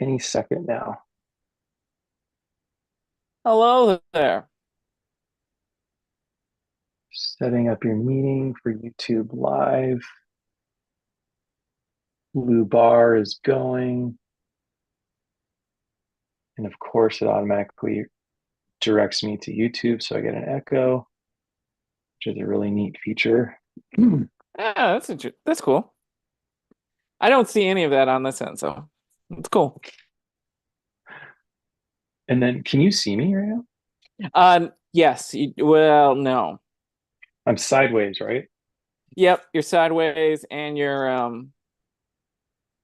any second now. Hello there. Setting up your meeting for YouTube Live. Blue bar is going. And of course, it automatically directs me to YouTube. So I get an echo, which is a really neat feature. Yeah, that's cool. I don't see any of that on this end, so it's cool. And then, can you see me right now? Yes. Well, no. I'm sideways, right? Yep, you're sideways and you're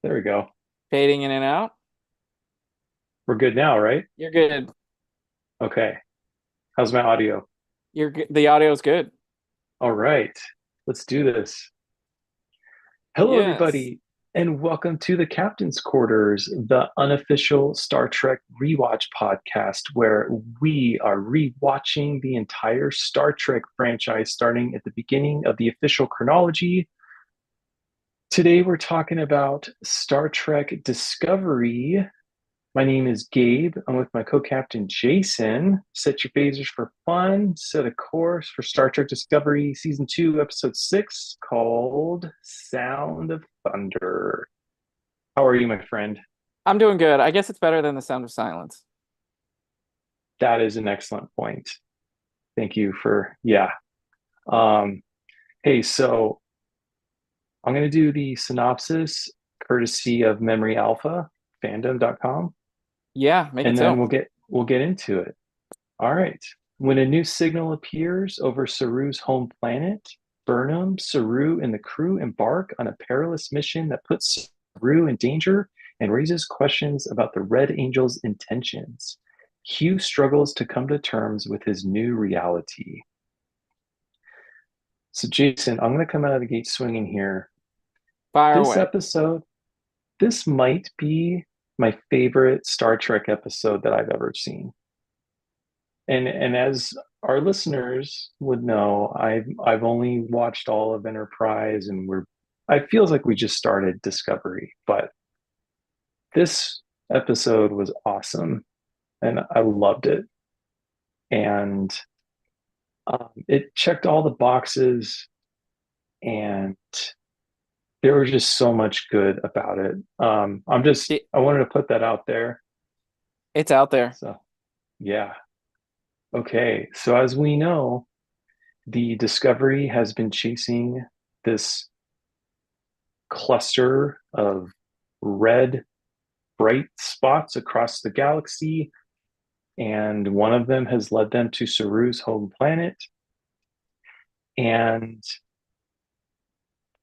There we go. fading in and out. We're good now, right? You're good. Okay. How's my audio? You're good. The audio's good. All right. Let's do this. Hello, Yes. everybody, and welcome to the Captain's Quarters, the unofficial Star Trek rewatch podcast, where we are rewatching the entire Star Trek franchise starting at the beginning of the official chronology. Today, we're talking about Star Trek Discovery. My name is Gabe. I'm with my co captain, Jason. Set your phasers for fun, set a course for Star Trek Discovery Season 2, Episode 6, called Sound of Thunder. How are you, my friend? I'm doing good. I guess it's better than the sound of silence. That is an excellent point. Thank you for, yeah. Um, hey, so I'm going to do the synopsis courtesy of Memory Alpha, fandom.com, Yeah, make it and then so. we'll get into it. All right. When a new signal appears over Saru's home planet, Burnham, Saru, and the crew embark on a perilous mission that puts Saru in danger and raises questions about the Red Angel's intentions. Hugh struggles to come to terms with his new reality. So, Jason, I'm going to come out of the gate swinging here. Fire This away. episode, this might be my favorite Star Trek episode that I've ever seen. And as our listeners would know, I've only watched all of Enterprise, and we're it feels like we just started Discovery, but this episode was awesome, and I loved it, and it checked all the boxes, and there was just so much good about it. I wanted to put that out there. It's out there. So yeah, okay. So as we know, the Discovery has been chasing this cluster of red bright spots across the galaxy, and one of them has led them to Saru's home planet. And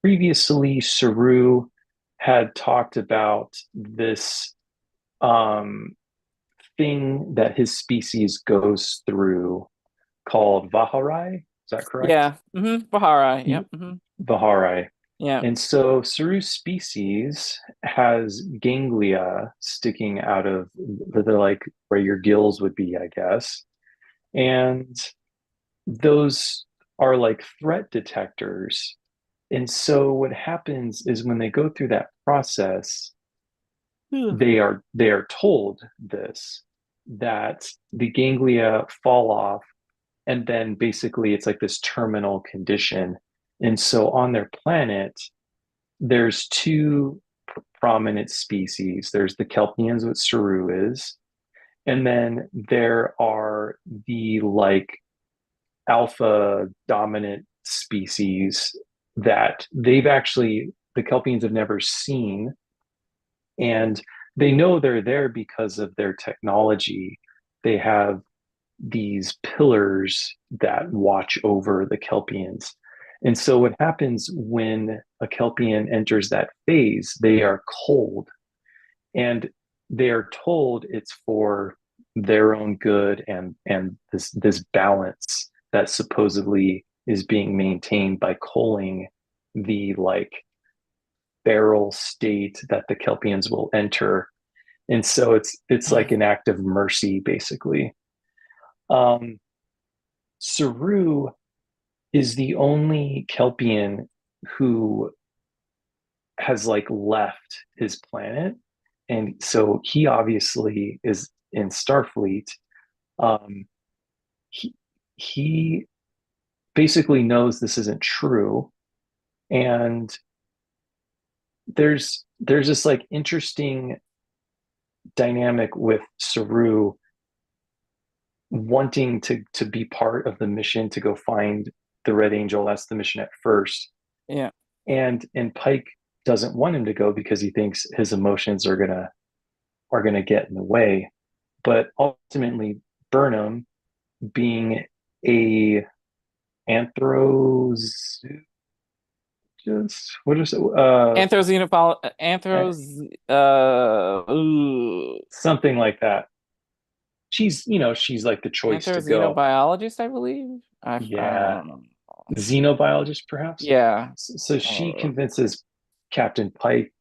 previously, Saru had talked about this um, thing that his species goes through called Vaharai. Is that correct? Yeah. Bahara. Yep. Vaharai. Yeah. And so Saru's species has ganglia sticking out of they're like where your gills would be, I guess. And those are like threat detectors. And so what happens is when they go through that process, Ugh. they are told this that the ganglia fall off, and then basically it's like this terminal condition. And so on their planet, there's two prominent species. There's the Kelpians, what Saru is, and then there are the like alpha dominant species that the Kelpians have never seen, and they know they're there because of their technology. They have these pillars that watch over the Kelpians. And so, what happens when a Kelpian enters that phase, they are cold, and they are told it's for their own good, and this balance that supposedly is being maintained by culling the like feral state that the Kelpians will enter. And so it's like an act of mercy, basically. Um, Saru is the only Kelpian who has like left his planet, and so he obviously is in Starfleet. Um, he he basically knows this isn't true, and there's this like interesting dynamic with Saru wanting to be part of the mission to go find the Red Angel. That's the mission at first, Yeah. and Pike doesn't want him to go because he thinks his emotions are gonna get in the way. But ultimately, Burnham, being a anthros just what is it Anthros something like that. She's like the choice to go. Anthroxenobiologist, I believe. I Yeah, don't know. xenobiologist perhaps. Yeah. So she Uh, convinces Captain Pike,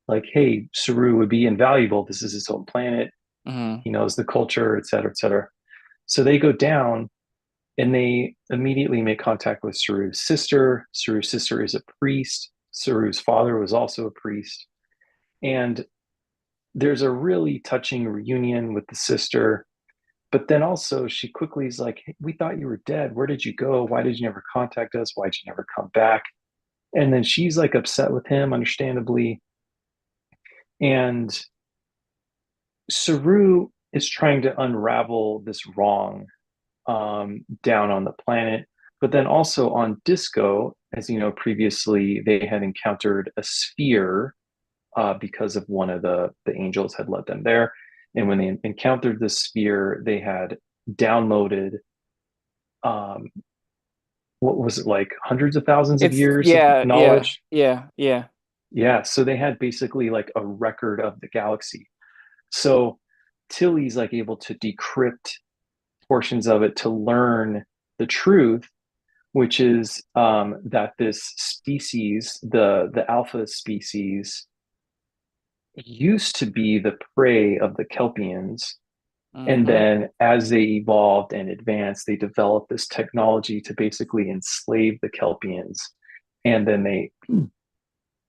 like, hey, Saru would be invaluable. This is his home planet. mhm. He knows the culture, et cetera, et cetera. So they go down and they immediately make contact with Saru's sister. Saru's sister is a priest. Saru's father was also a priest. And there's a really touching reunion with the sister. But then also, she quickly is like, hey, we thought you were dead. Where did you go? Why did you never contact us? Why did you never come back? And then she's like upset with him, understandably. And Saru is trying to unravel this wrong down on the planet. But then also on Disco, as you know, previously they had encountered a sphere because of one of the angels had led them there. And when they encountered the sphere, they had downloaded um, what was it, like hundreds of thousands of It's years of yeah, yeah, knowledge. yeah, yeah. Yeah, so they had basically like a record of the galaxy. So Tilly's like able to decrypt portions of it to learn the truth, which is that this species, the alpha species, used to be the prey of the Kelpians. And Mm-hmm. then as they evolved and advanced, they developed this technology to basically enslave the Kelpians. And then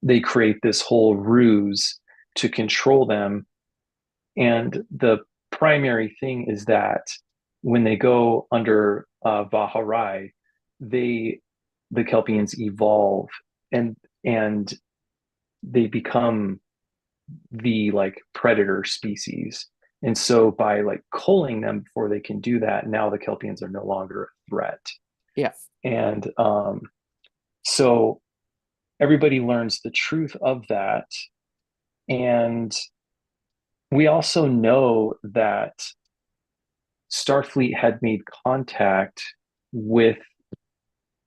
they create this whole ruse to control them. And the primary thing is that when they go under Vaharai, they the Kelpians evolve and and they become the like predator species. And so by like culling them before they can do that, now the Kelpians are no longer a threat. Yeah. And so everybody learns the truth of that. And we also know that Starfleet had made contact with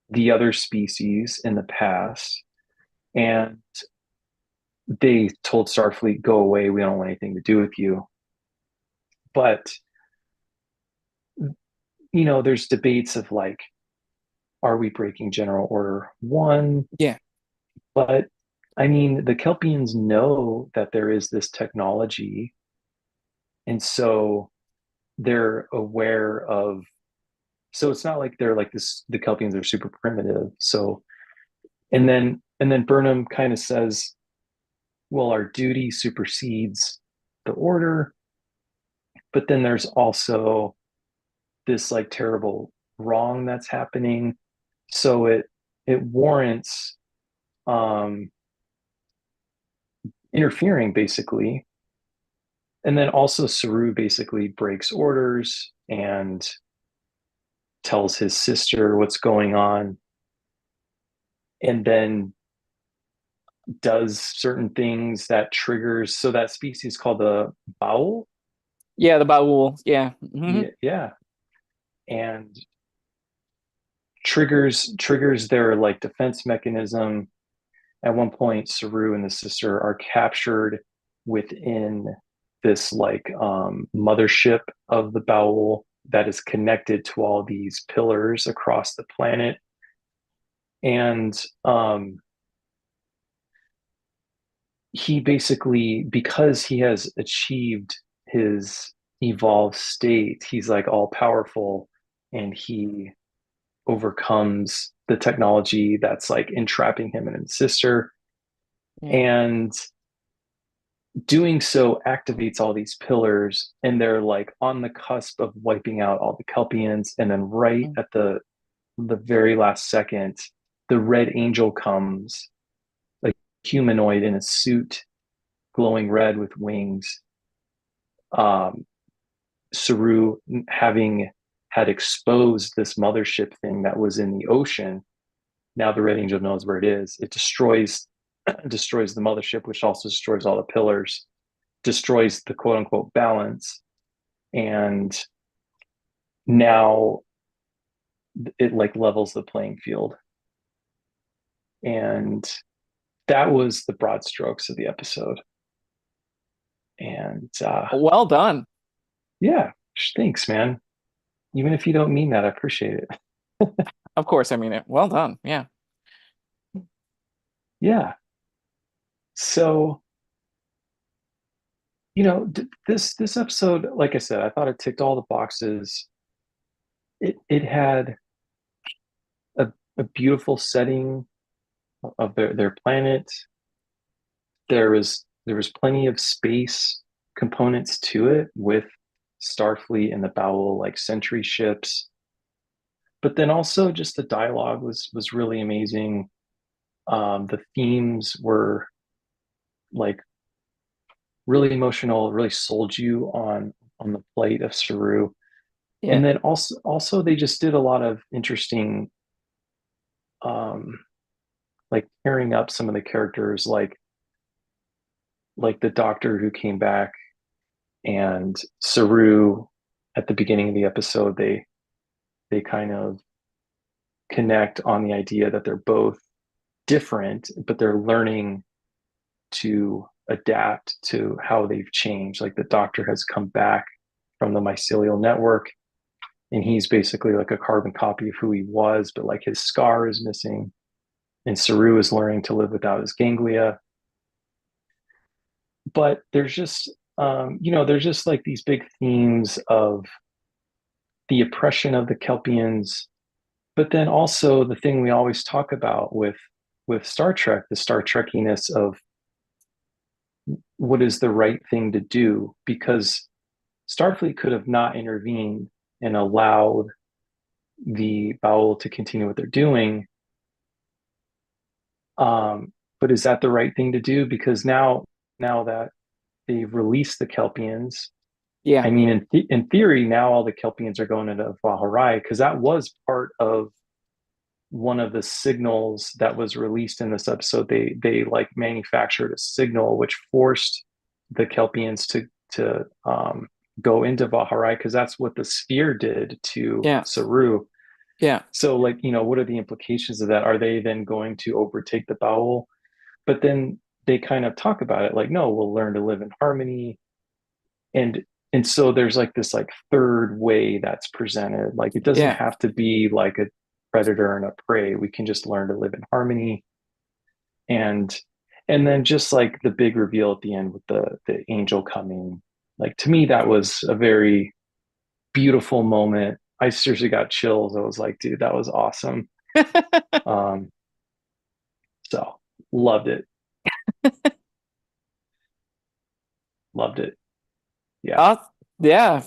the other species in the past, and they told Starfleet, "Go away. We don't want anything to do with you." But there's debates of like, are we breaking General Order One? Yeah. But I mean, the Kelpians know that there is this technology, and so they're aware of. So it's not like they're like this. The Kelpians are super primitive. So and then Burnham kind of says, well, our duty supersedes the order, but then there's also this like terrible wrong that's happening. So it warrants um interfering basically. And then also Saru basically breaks orders and tells his sister what's going on, and then does certain things that triggers, so that species called the Baul. Yeah, the Baul. Yeah. Hmm. Yeah, yeah. And triggers their like defense mechanism. At one point, Saru and the sister are captured within this like mothership of the Baul that is connected to all these pillars across the planet. And he basically, because he has achieved his evolved state, he's like all powerful, and he overcomes the technology that's like entrapping him and his sister. Yeah. And doing so activates all these pillars, and they're like on the cusp of wiping out all the Kelpians, and then right at the very last second, the Red Angel comes, a humanoid in a suit, glowing red with wings. Um, Saru, having had exposed this mothership thing that was in the ocean, now the Red Angel knows where it is. It destroys the mothership, which also destroys all the pillars, destroys the quote unquote balance, and now it like levels the playing field. And that was the broad strokes of the episode. And Well done. yeah, thanks, man. Even if you don't mean that, I appreciate it. Of course, I mean it. Well done. Yeah. Yeah. So, this episode, like I said, I thought it ticked all the boxes. It had a beautiful setting of their planet. There was plenty of space components to it with Starfleet and the Bowel like sentry ships, but then also just the dialogue was really amazing. The themes were like really emotional, really sold you on the plight of Saru. And Yeah. then also they just did a lot of interesting um like pairing up some of the characters, like the doctor who came back and Saru at the beginning of the episode. They kind of connect on the idea that they're both different, but they're learning to adapt to how they've changed. Like the doctor has come back from the mycelial network, and he's basically like a carbon copy of who he was, but like his scar is missing. And Saru is learning to live without his ganglia. But there's just like these big themes of the oppression of the Kelpians, but then also the thing we always talk about with Star Trek, the Star Trekkiness of what is the right thing to do, because Starfleet could have not intervened and allowed the Bowel to continue what they're doing. But is that the right thing to do? Because now that they've released the Kelpians, I Yeah. mean, in theory, now all the Kelpians are going into Vaharai, because that was part of one of the signals that was released in this episode. They like manufactured a signal which forced the Kelpians to go into Vaharai, because that's what the sphere did to Yeah. Saru. Yeah. So like, what are the implications of that? Are they then going to overtake the Bowel? But then they kind of talk about it like, no, we'll learn to live in harmony. And so there's like this like third way that's presented. Like it doesn't Yeah. have to be like a predator and a prey. We can just learn to live in harmony. And and then just like the big reveal at the end with the angel coming. Like to me, that was a very beautiful moment. I seriously got chills. I was like, dude, that was awesome. Um, so loved it. Loved it. Yeah. Uh, yeah.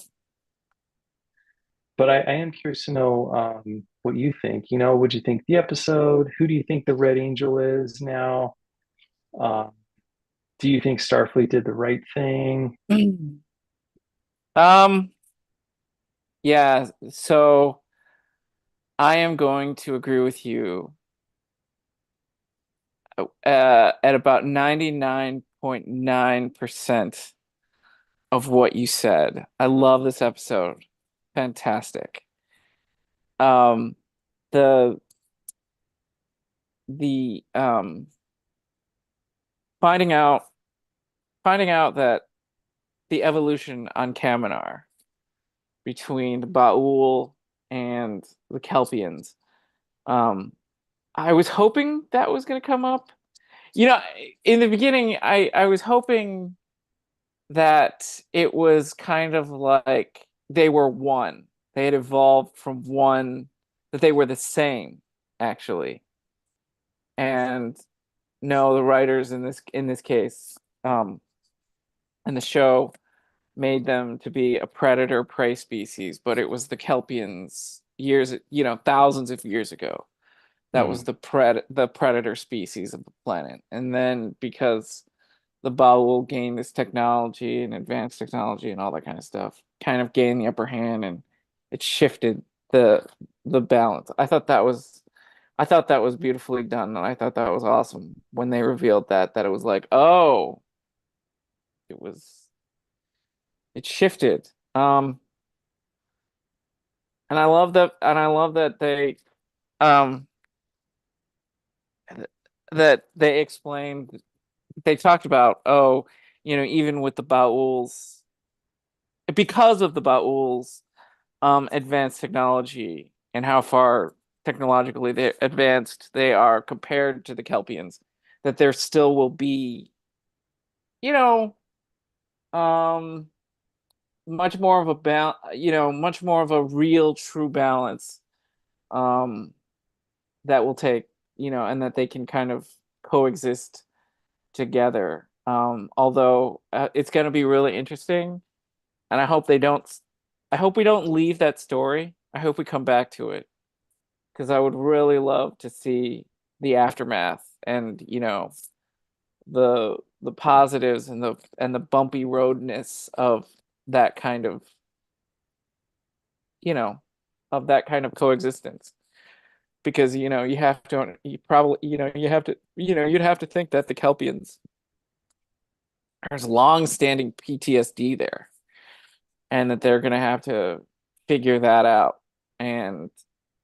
But I am curious to know what you think. Would you think the episode? Who do you think the Red Angel is now? Uh, do you think Starfleet did the right thing? Um, yeah, so I am going to agree with you at about 99.9% of what you said. I love this episode. Fantastic. Um, the the finding out finding out that the evolution on Kaminar between the Ba'ul and the Kelpians. Um, I was hoping that was going to come up. You know, in the beginning, I was hoping that it was kind of like they were one. They had evolved from one, that they were the same, actually. And no, the writers in this case, and the show made them to be a predator prey species, but it was the Kelpians years, thousands of years ago. That was Hmm. the predator species of the planet. And then because the Baul gained this technology and advanced technology and all that kind of stuff, kind of gained the upper hand, and it shifted the the balance. I thought that was beautifully done, and I thought that was awesome when they revealed that it was like, oh, it was it shifted. And I love that um they explained, they talked about, oh, even with the Baul's, because of the Baul's advanced technology and how far technologically they advanced they are compared to the Kelpians, that there still will be, you know, um much more of a much more of a real true balance, um that will take, and that they can kind of coexist together. Although it's going to be really interesting, and I hope we don't leave that story. I hope we come back to it, because I would really love to see the aftermath, and the positives and the bumpy roadness of that kind of, you know of that kind of coexistence. Because you have to, you probably, you have to, you'd have to think that the Kelpians, there's long-standing PTSD there, and that they're gonna have to figure that out, and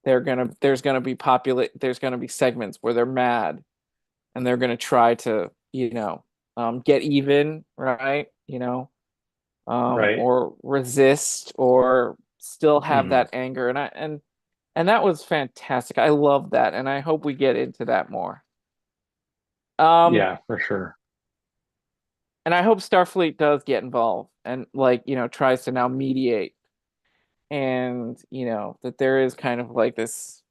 there's gonna be segments where they're mad, and they're gonna try to, get even, right? Right. Or resist, or still have Hmm. that anger, and that was fantastic. I love that, and I hope we get into that more. Um, Yeah, for sure. and I hope Starfleet does get involved and, like, tries to now mediate, and that there is kind of like this,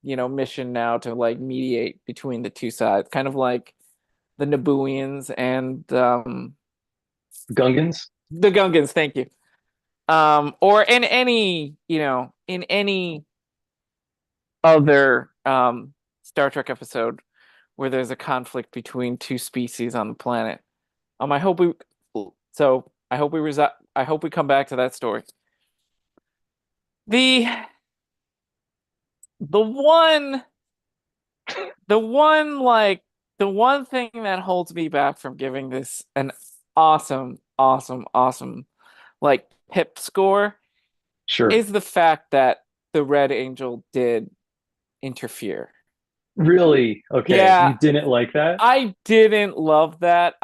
mission now to like mediate between the two sides, kind of like the Nabooians and Gungans? the Gungans, thank you. Or in any other Star Trek episode where there's a conflict between two species on the planet. I hope we I hope we come back to that story. The the one the one like the one thing that holds me back from giving this an awesome, awesome, awesome like pip score Sure. is the fact that the Red Angel did interfere. Really? Okay. Yeah, You didn't like that? I didn't love that.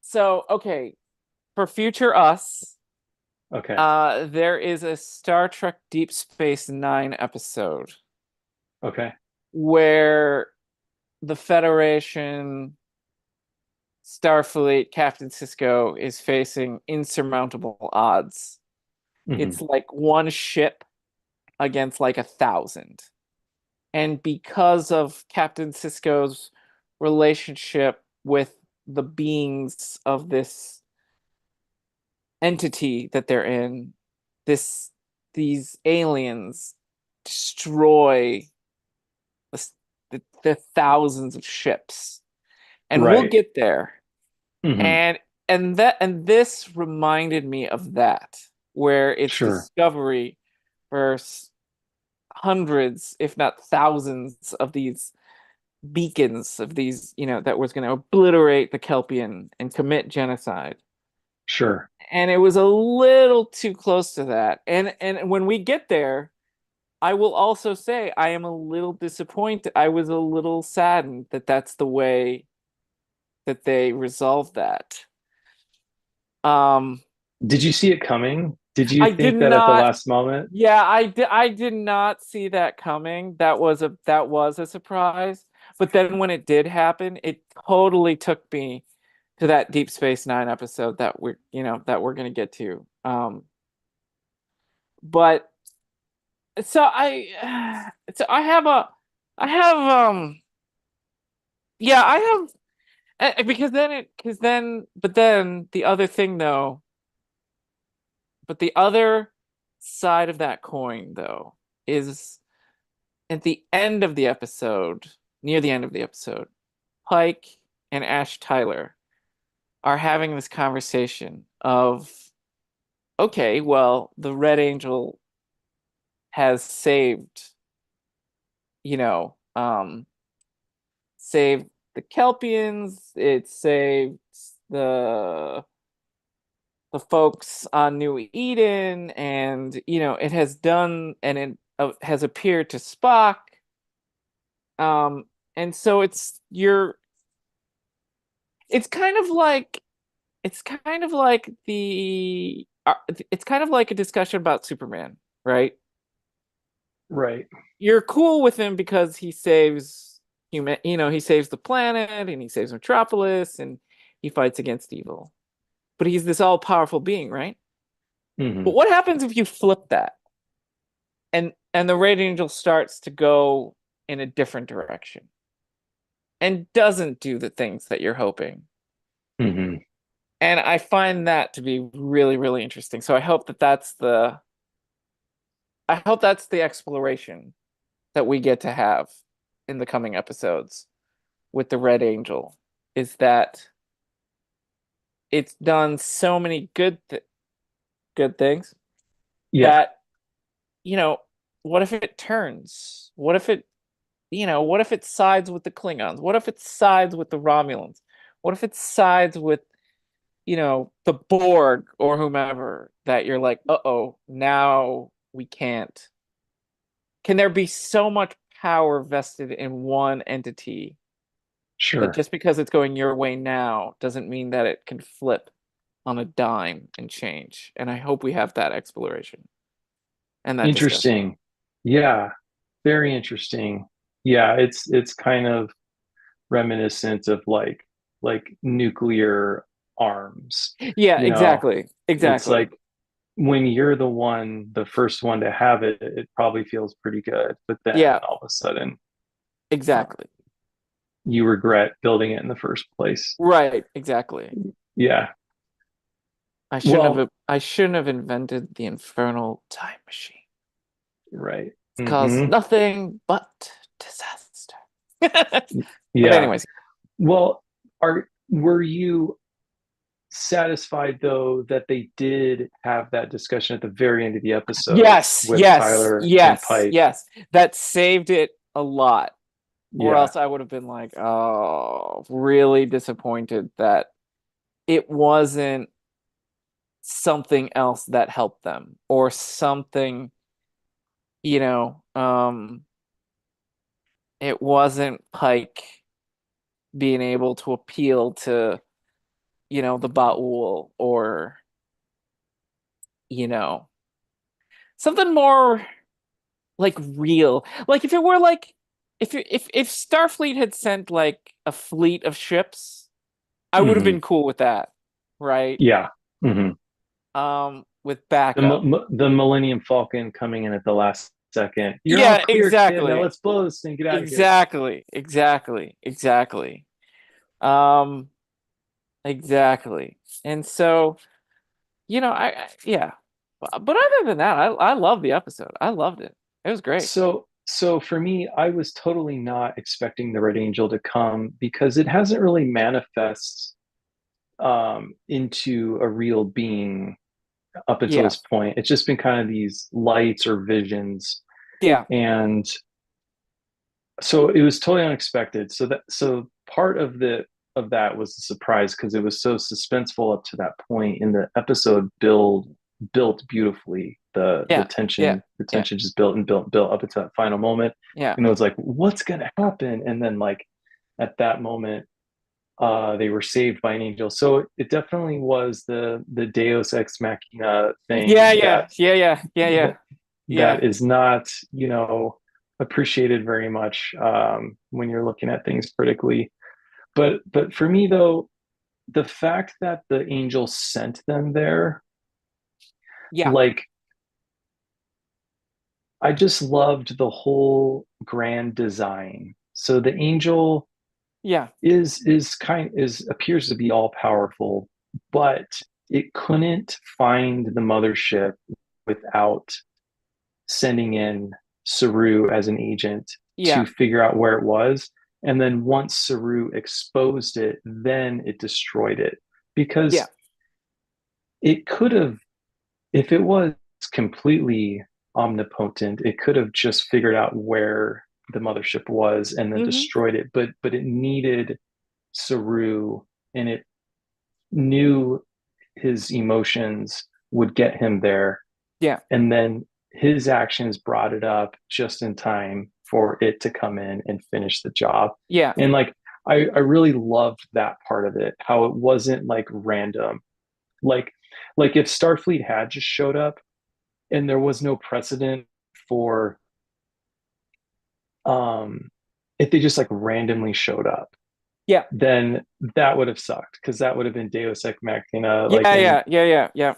So okay, for future us, Okay. there is a Star Trek Deep Space Nine episode Okay. where the Federation, Starfleet, Captain Sisko is facing insurmountable odds. Hmm. It's like one ship against like 1,000. And because of Captain Sisko's relationship with the beings of this entity that they're in, this these aliens destroy the thousands of ships. And we'll Right. get there. Hmm. And this reminded me of that, where it's Sure. Discovery versus hundreds, if not thousands, of these beacons of these, that was going to obliterate the Kelpian and commit genocide. Sure. And it was a little too close to that. And when we get there, I will also say I am a little disappointed. I was a little saddened that that's the way that they resolved that. Um, Did you see it coming? Did you I did think that at the not. last moment? Yeah, I did not see that coming. That was a surprise. But then when it did happen, it totally took me to that Deep Space Nine episode that we're gonna get to. But so I so I have a I have yeah, I have But then the other thing though, but the other side of that coin though is at the end of the episode, near the end of the episode, Pike and Ash Tyler are having this conversation of, okay, well, the Red Angel has saved, you know, saved the Kelpians, it saved the the folks on New Eden, and it has done, and it has appeared to Spock. And so it's kind of like it's kind of like the it's kind of like a discussion about Superman, right? Right. You're cool with him because he saves he saves the planet and he saves Metropolis and he fights against evil. But he's this all-powerful being, right? But Hmm. what happens if you flip that and the Red Angel starts to go in a different direction and doesn't do the things that you're hoping? Hmm. And I find that to be really, really interesting. So I hope that's the exploration that we get to have in the coming episodes with the Red Angel, is that it's done so many good things Yeah, that, you know, what if it turns? What if it sides with the Klingons? What if it sides with the Romulans? What if it sides with, the Borg or whomever, that you're like, uh-oh, now we can't. Can there be so much power vested in one entity that sure. just because it's going your way now doesn't mean that it can flip on a dime and change? And I hope we have that exploration and that discussion. Interesting. Yeah, very interesting. Yeah, it's kind of reminiscent of like nuclear arms. Yeah, You know, exactly. it's Exactly. like when you're the first one to have it, it probably feels pretty good, but then Yeah, all of a sudden, uh, exactly. you regret building it in the first place. Right, exactly. Yeah. Well, I shouldn't have invented the infernal time machine. right. It's caused nothing but disaster. But Yeah. anyways, Well, are were you satisfied though that they did have that discussion at the very end of the episode yes, with yes, Tyler and yes, Pike? yes. That saved it a lot. Or Yeah, else I would have been like, oh, really disappointed that it wasn't something else that helped them, or something, you know, um, it wasn't Pike being able to appeal to, the Ba'ul, or, you know, something more like real. Like if it were like if Starfleet had sent like a fleet of ships, I would have hmm, been cool with that, right? yeah. Hmm. With backup. The Millennium Falcon coming in at the last second. You're all Yeah, clear, kid. Now exactly. let's blow this thing. Get out of here. Exactly. Exactly. Exactly. Um, exactly. And so, yeah. But other than that, I love the episode. I loved it. It was great. So for me, I was totally not expecting the Red Angel to come because it hasn't really manifest into a real being up until Yeah. this point. It's just been kind of these lights or visions, Yeah. and so it was totally unexpected. So part of that was the surprise because it was so suspenseful up to that point, and the episode built beautifully. The Yeah. Yeah. Yeah. tension just built and built and built up until that final moment, Yeah. and it was like, what's gonna happen? And then like at that moment, they were saved by an angel. So it definitely was the Deus ex machina Yeah. thing Yeah. Yeah. Yeah. Yeah. Yeah. that Yeah. that is not, appreciated very much when you're looking at things critically. But for me though, the fact that the angel sent them there, Yeah. like I just loved the whole grand design. So the angel Yeah. is appears to be all powerful, but it couldn't find the mothership without sending in Saru as an agent Yeah. to figure out where it was. And then once Saru exposed it, then it destroyed it. Yeah. Because it could have, if it was completely omnipotent, it could have just figured out where the mothership was and then Hmm. destroyed it. But it needed Saru, and it knew his emotions would get him there, Yeah. and then his actions brought it up just in time for it to come in and finish the job. Yeah. And like I really loved that part of it, how it wasn't like random. Like like if Starfleet had just showed up and there was no precedent for um if they just like randomly showed up, Yeah. then that would have sucked because that would have been Deus Ex Machina. Like, Yeah. and Yeah. Yeah. Yeah. Yeah.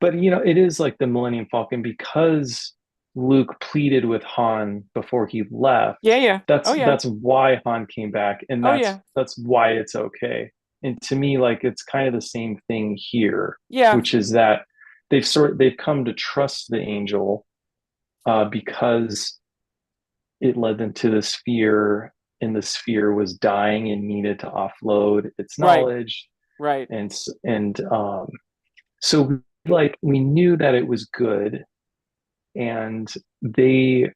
but it is like the Millennium Falcon because Luke pleaded with Han before he Yeah. left. Yeah. Oh yeah. That's why Han came back, and Oh yeah. that's why it's okay. And to me, like it's kind of the same thing here, Yeah. which is that they've come to trust the angel because it led them to the sphere, and the sphere was dying and needed to offload its Right. knowledge, Right. and so like we knew that it was good, and they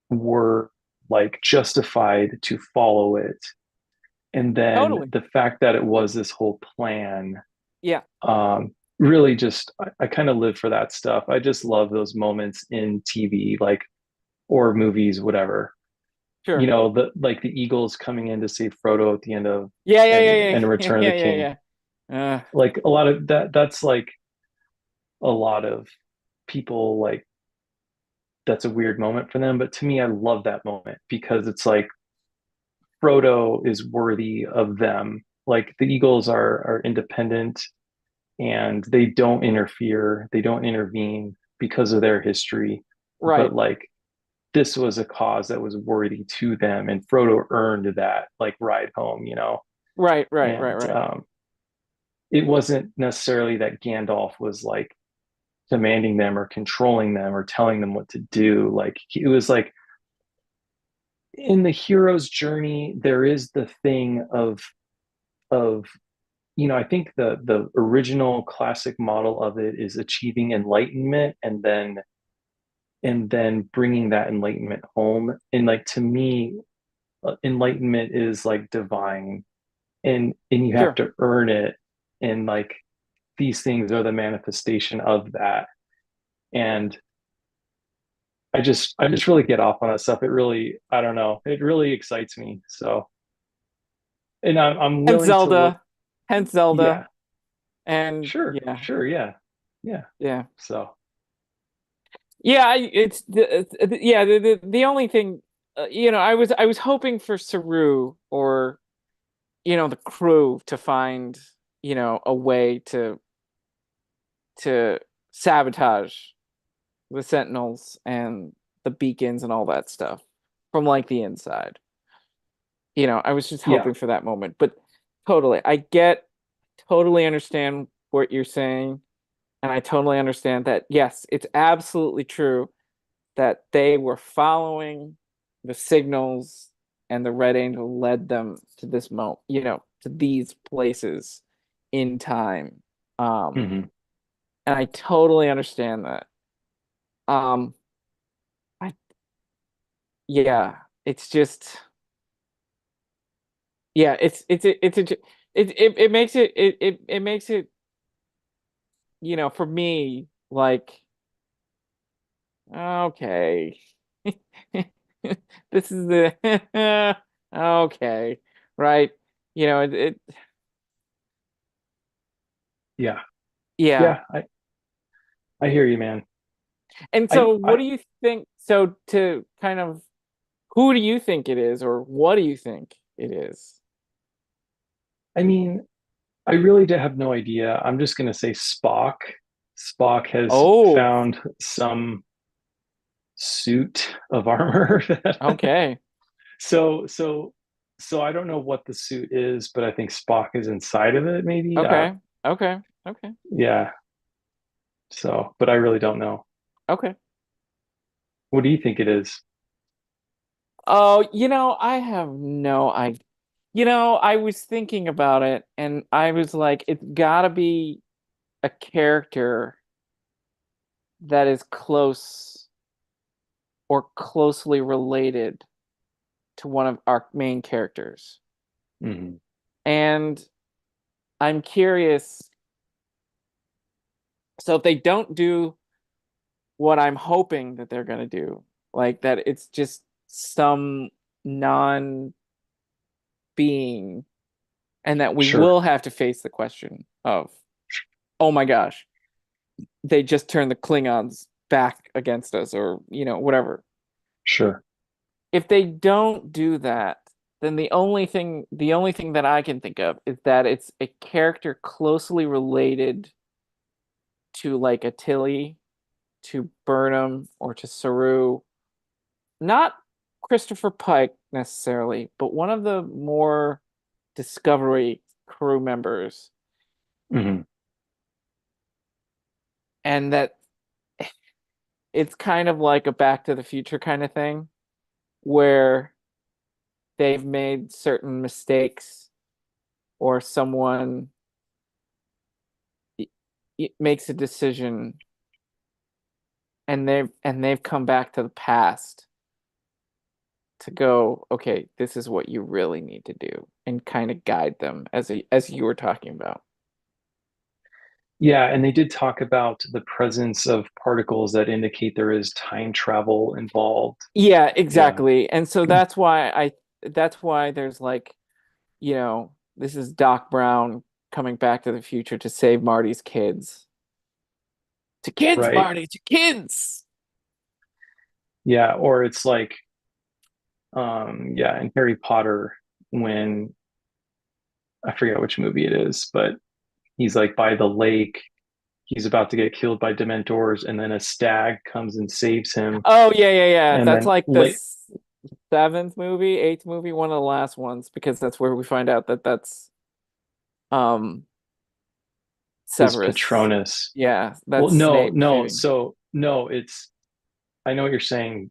were like justified to follow it. And then Totally. the fact that it was this whole plan, Yeah. really just I kind of live for that stuff. I just love those moments in TV, like or movies, whatever. Sure. The like the Eagles coming in to save Frodo at the end of Yeah. Yeah. and Yeah. and Yeah. Return of Yeah. the Yeah. King. Yeah. Yeah. Like a lot of that's like a lot of people like that's a weird moment for them. But to me, I love that moment because it's like Frodo is worthy of them. Like the Eagles are independent and they don't interfere, they don't intervene because of their history. Right. But like this was a cause that was worthy to them, and Frodo earned that like ride home. Right. Right. Right. And Right. it wasn't necessarily that Gandalf was like commanding them or controlling them or telling them what to do. Like it was like in the hero's journey, there is the thing of I think the original classic model of it is achieving enlightenment and then bringing that enlightenment home. And like to me, enlightenment is like divine, and you have Sure. to earn it. And like these things are the manifestation of that. And I just really get off on that stuff. It really, I don't know, it really excites me. So, and I'm Hence willing to look. Zelda. Hence Zelda. Yeah, And sure, yeah. sure, yeah, yeah. Yeah. So, Yeah. Yeah. The only thing, I was hoping for Saru or the crew to find a way to sabotage the Sentinels and the beacons and all that stuff from like the inside. I was just yeah, hoping for that moment. But totally understand what you're saying. And I totally understand that, yes, it's absolutely true that they were following the signals and the Red Angel led them to this moment, to these places in time. Um, hmm and I totally understand that. Um, I Yeah, it's just yeah, it makes it makes it for me like okay. This is the okay, right? It yeah, yeah. yeah. I hear you, man. And I so what I do you think so to kind of who do you think it is or what do you think it is? I mean, I really have no idea. I'm just gonna say Spock. Spock has Oh, found some suit of armor. okay. So so I don't know what the suit is, but I think Spock is inside of it, maybe. Okay. Okay. Okay. Yeah. So, but I really don't know. Okay. What do you think it is? Oh, I have no idea. I was thinking about it and I was like, it's gotta be a character that is close or closely related to one of our main characters. Hmm. And I'm curious. So if they don't do what I'm hoping that they're going to do, like that it's just some non being, and that we Sure. will have to face the question of, oh my gosh, they just turned the Klingons back against us, or, whatever. Sure. If they don't do that, then the only thing that I can think of is that it's a character closely related to like a Tilly, to Burnham, or to Saru. Not Christopher Pike necessarily, but one of the more Discovery crew members. Hmm. And that it's kind of like a Back to the Future kind of thing where they've made certain mistakes, or someone makes a decision, and they've come back to the past to go, okay, this is what you really need to do, and kind of guide them as you were talking about. Yeah, and they did talk about the presence of particles that indicate there is time travel involved. Yeah, Yeah. exactly. And so that's why there's like, this is Doc Brown coming back to the future to save Marty's kids. To kids, Right. Marty, to kids. Yeah, or it's like yeah, in Harry Potter when I forget which movie it is, but he's like by the lake, he's about to get killed by Dementors, and then a stag comes and saves him, Oh yeah, yeah, yeah. and That's then like the late seventh movie, eighth movie, one of the last ones, because that's where we find out that that's um is Severus. Patronus. Yeah, Well, that's no, Snape no, saving. so no, it's I know what you're saying.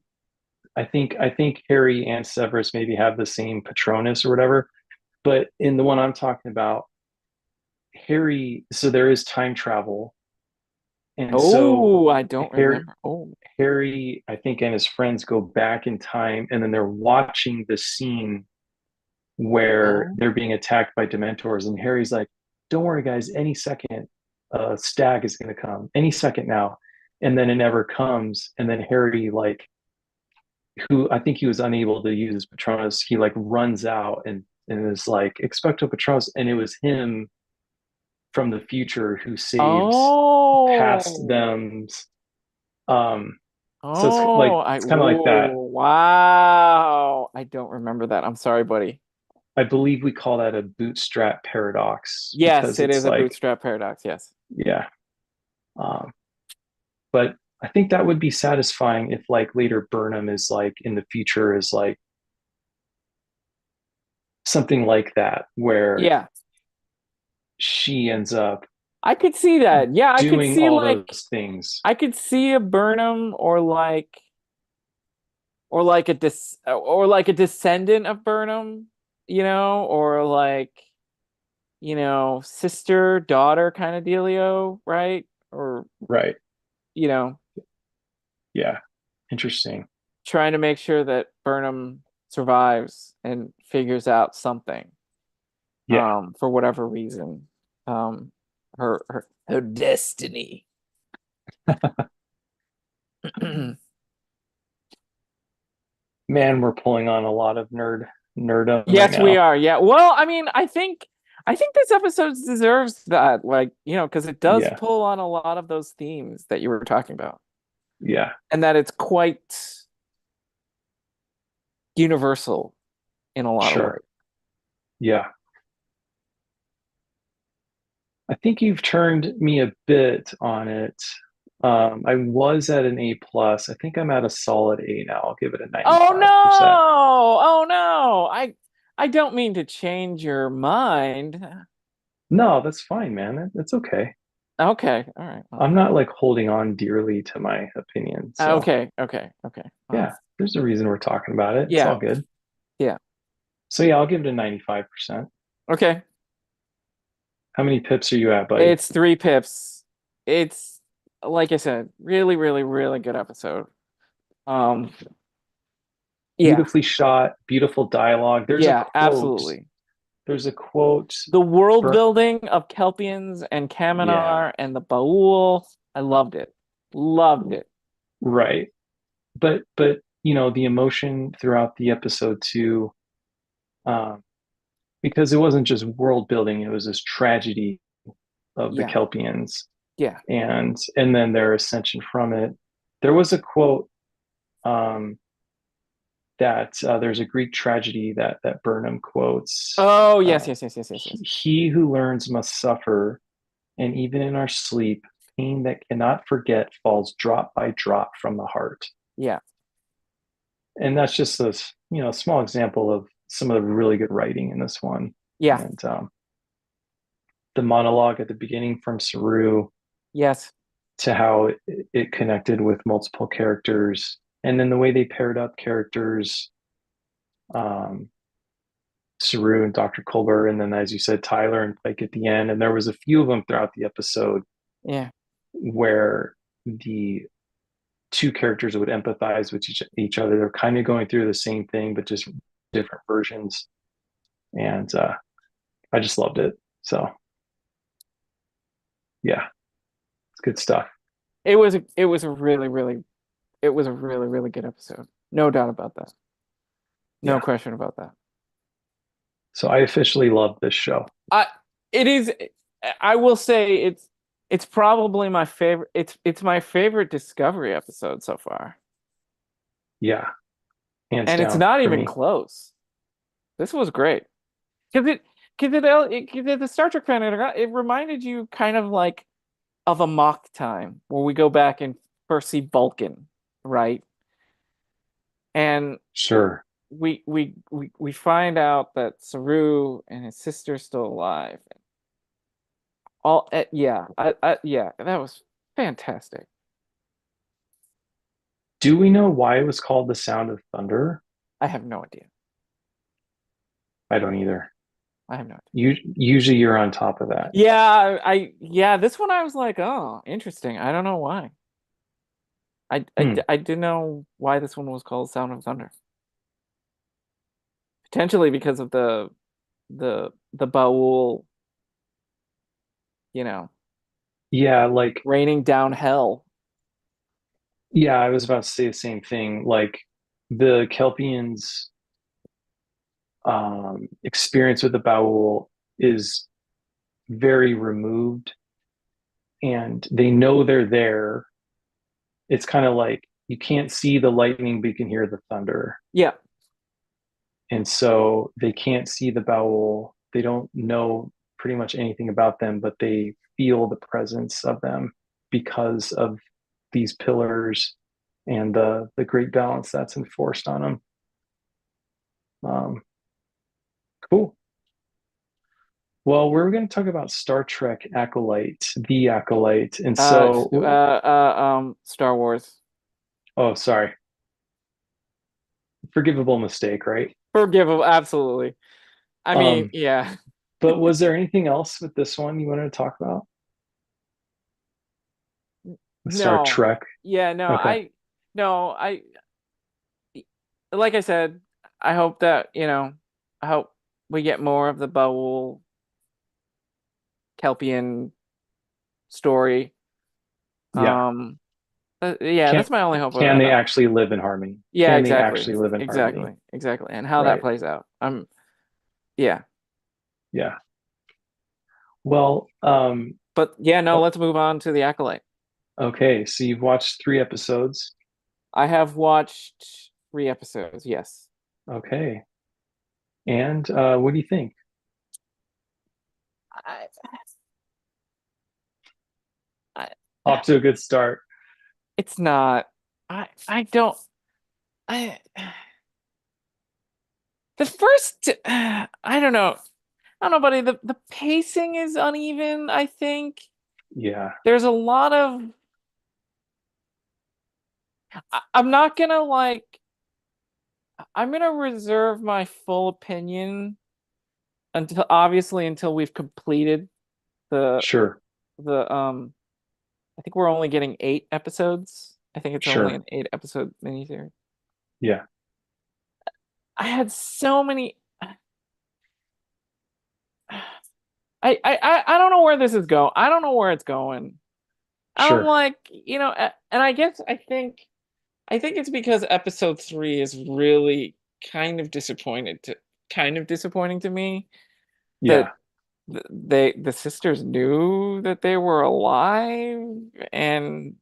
I think Harry and Severus maybe have the same Patronus or whatever, but in the one I'm talking about, Harry, so there is time travel, and so Oh, I don't Harry remember. Oh. Harry, I think, and his friends go back in time, and then they're watching the scene where Oh. they're being attacked by Dementors, and Harry's like, "Don't worry, guys. Any second, Stag is going to come. Any second now." And then it never comes, and then Harry, like, who I think he was unable to use his Patronus, he like runs out and is like, "Expecto Patronus," and it was him from the future who saves past Oh. them's. Um, so it's Oh, like it's kind of like that. whoa, wow. I don't remember that. I'm sorry, buddy. I believe we call that a bootstrap paradox Yes, because it it's is a like, bootstrap paradox. Yes. yeah. Um, but I think that would be satisfying if like later Burnham is like in the future is like something like that where Yeah, she ends up I could see that. Yeah, I could doing see all like those things. I could see a Burnham, or like a descendant of Burnham, or like, sister daughter kind of dealio, right? Or, Right. you know, Yeah. Interesting. trying to make sure that Burnham survives and figures out something, Yeah. for whatever reason. Um, her destiny. Man, we're pulling on a lot of nerdum right Yes, we now. are. Yeah. Well, I think this episode deserves that, like, because it does Yeah. pull on a lot of those themes that you were talking about, Yeah. and that it's quite universal in a lot of ways. Sure. Yeah. I think you've turned me a bit on it. I was at an A plus. I think I'm at a solid A now. I'll give it a Oh no! 95%. Oh no! I don't mean to change your mind. No, that's fine, man. It's okay. Okay, all right. Well, I'm not like holding on dearly to my opinion. So okay. yeah, there's a reason we're talking about it. It's all Yeah, good. yeah. So yeah, I'll give it a 95%. Okay. How many pips are you at, buddy? It's 3 pips. It's like I said, really, really, really good episode. Um, yeah, Beautifully shot, beautiful dialogue. yeah, absolutely. There's a quote. The world Bur- building of Kelpians and yeah, Kaminar and the Baul, I loved it. Loved it. right. But the emotion throughout the episode too, um, because it wasn't just world building, it was this tragedy of the Yeah, Kelpians yeah, and then their ascension from it. There was a quote um, that there's a Greek tragedy that Burnham quotes. oh, yes, Uh, yes, yes, yes, yes, yes. he who learns must suffer, and even in our sleep, pain that cannot forget falls drop by drop from the heart. Yeah, And that's just a small example of some of the really good writing in this one. yeah, And the monologue at the beginning from Saru yes, to how it connected with multiple characters, and then the way they paired up characters, um, Saru and Dr. Colbert, and then as you said, Tyler and Pike at the end. And there was a few of them throughout the episode yeah, where the two characters would empathize with each other. They're kind of going through the same thing, but just different versions. And I just loved it. So yeah, it's good stuff. it was a really good episode. No doubt about that. No Yeah. question about that. So I officially love this show. I it is I will say it's probably my favorite. It's my favorite Discovery episode so far. Yeah, hands And it's down not for even me. close. This was great. Because the Star Trek fan, it reminded you kind of like of a mock time where we go back and first see Vulcan, right? And Sure. we find out that Saru and his sister's still alive. Yeah, that was fantastic. Do we know why it was called The Sound of Thunder? I have no idea. I don't either. I have no idea. Usually you're on top of that. Yeah, this one I was like, oh, interesting. I don't know why. Hmm. I didn't know why this one was called Sound of Thunder. Potentially because of the Baul, you know, Yeah, like, raining down hell. yeah, I was about to say the same thing. Like the Kelpians experience with the Baul is very removed and they know they're there. It's kind of like you can't see the lightning, but you can hear the thunder. Yeah, And so they can't see the Baul. They don't know pretty much anything about them, but they feel the presence of them because of these pillars and the great balance that's enforced on them. Um, cool. Well, we're going to talk about Star Trek Acolyte, the Acolyte. And so, Star Wars. oh, sorry, forgivable mistake, right? Forgivable, absolutely. I mean, Um, yeah. but was there anything else with this one you wanted to talk about? With Star No. Trek? Yeah, no, Okay. no, like I said, I hope that, I hope we get more of the Baul Kelpian story. Yeah. Um, yeah, Can that's my only hope of can it. they actually live in harmony? Yeah, Can they exactly. actually live in harmony? Exactly. And how that Right. plays out. Yeah. Yeah. Well, But yeah, no, oh, let's move on to the Acolyte. okay. So you've watched 3 episodes. I have watched 3 episodes, yes. Okay. And what do you think? I, I, Off to a good start. it's not. I don't. I the first, I don't know. I don't know, buddy. The pacing is uneven, I think. Yeah, There's a lot of I'm not gonna I'm gonna reserve my full opinion until obviously until we've completed the sure, the I think we're only getting 8 episodes. I think it's only sure. an 8 episode miniseries. Yeah, I had so many I don't know where this is going. I don't know where it's going. I'm sure. like, and I guess I think it's because episode 3 is really kind of disappointing to me that Yeah, the sisters knew that they were alive and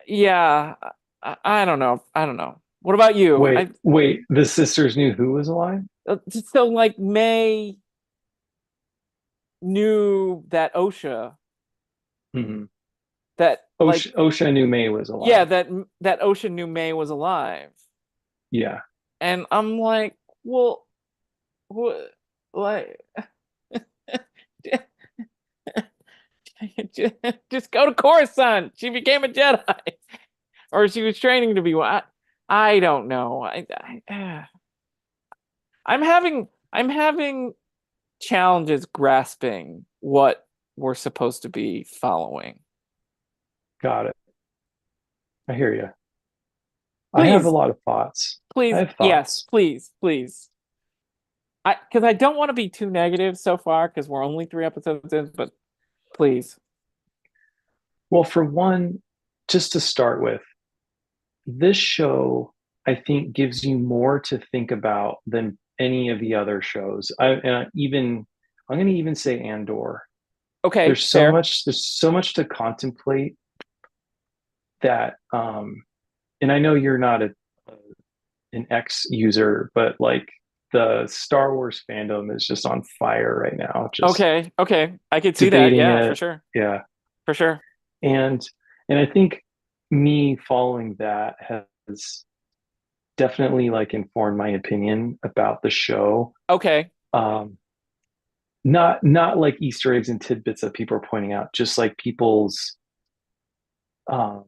yeah, I don't know. I don't know. What about you? wait, wait. The sisters knew who was alive? So like May knew that OSHA Hmm. that like OSHA knew May was yeah, alive. that OSHA knew May was alive. Yeah, And I'm like, well, what like just go to Coruscant. She became a Jedi, or she was training to be one. I don't know. I'm having challenges grasping what we're supposed to be following. got it. I hear you. I have a Please, lot of thoughts. I please, have yes, thoughts. please, please. Because I don't want to be too negative so far because we're only 3 episodes in, but please. Well, for one, just to start with, this show, I think, gives you more to think about than any of the other shows. I'm going to even say Andor. Okay, fair. There's so much to contemplate that, and I know you're not an X user, but like the Star Wars fandom is just on fire right now, just Okay, okay. I could see that. debating Yeah, for it. sure. Yeah. For sure. And I think me following that has definitely like informed my opinion about the show. Okay. Um, not like Easter eggs and tidbits that people are pointing out, just like um,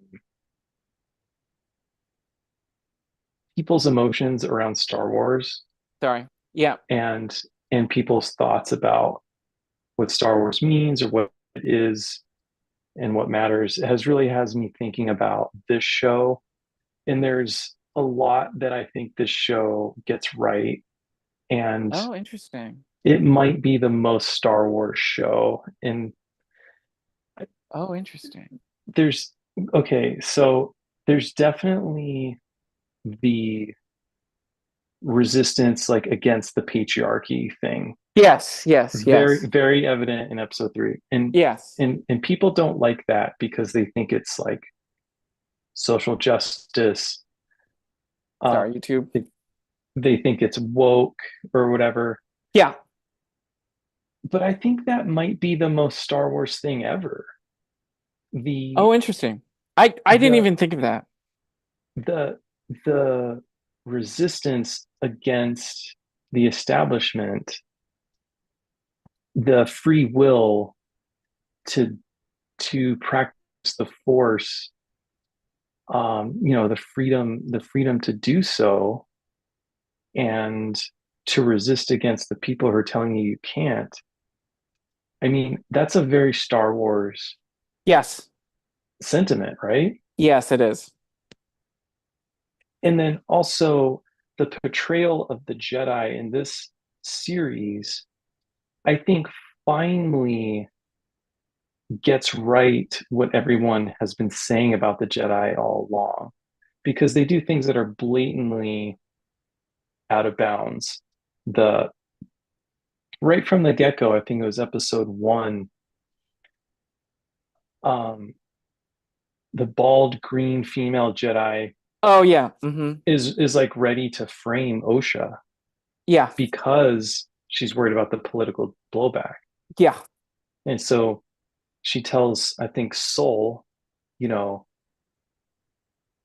people's emotions around Star Wars Sorry. Yeah. and people's thoughts about what Star Wars means or what it is and what matters has me thinking about this show. And there's a lot that I think this show gets right. And Oh, interesting. it might be the most Star Wars show. And Oh, interesting. there's, okay, so there's definitely the resistance like against the patriarchy thing. Yes, yes, Very, yes. very evident in episode 3. And Yes. people don't like that because they think it's like social justice. Uh, Sorry, YouTube. they, they think it's woke or whatever. Yeah. But I think that might be the most Star Wars thing ever. The Oh, interesting. I didn't the even think of that. the the resistance against the establishment, the free will to practice the force, the freedom to do so, and to resist against the people who are telling you you can't. I mean, that's a very Star Wars Yes. sentiment, right? Yes, it is. And then also the portrayal of the Jedi in this series, I think finally gets right what everyone has been saying about the Jedi all along, because they do things that are blatantly out of bounds. The Right from the get-go, I think it was episode 1, um, the bald green female Jedi Oh, yeah. Mm-hmm. is like ready to frame Osha Yeah. because she's worried about the political blowback. Yeah. And so she tells, I think, Soul, you know,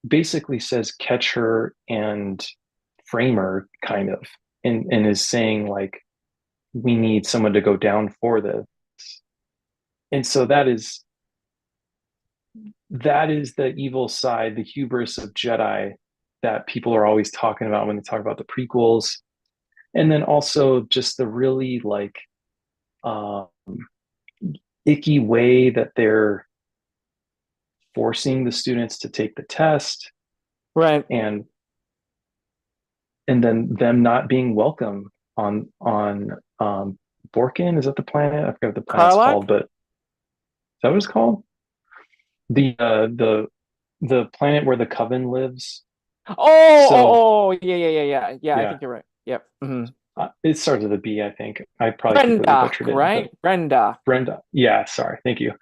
basically says catch her and frame her kind of, and is saying like we need someone to go down for this. And so that is the evil side, the hubris of Jedi that people are always talking about when they talk about the prequels. And then also just the really like um, icky way that they're forcing the students to take the test, Right. and then them not being welcome on Borkin. Is that the planet? I forget what the planet's Karlak? called, but is that what it's called? The planet where the coven lives. Oh, So yeah, yeah, yeah, yeah. Yeah, I yeah, think you're right. Yep. it starts with a B, I think. I probably completely Brendak, butchered it, but right? Brendak. Brenda. Yeah, sorry, thank you.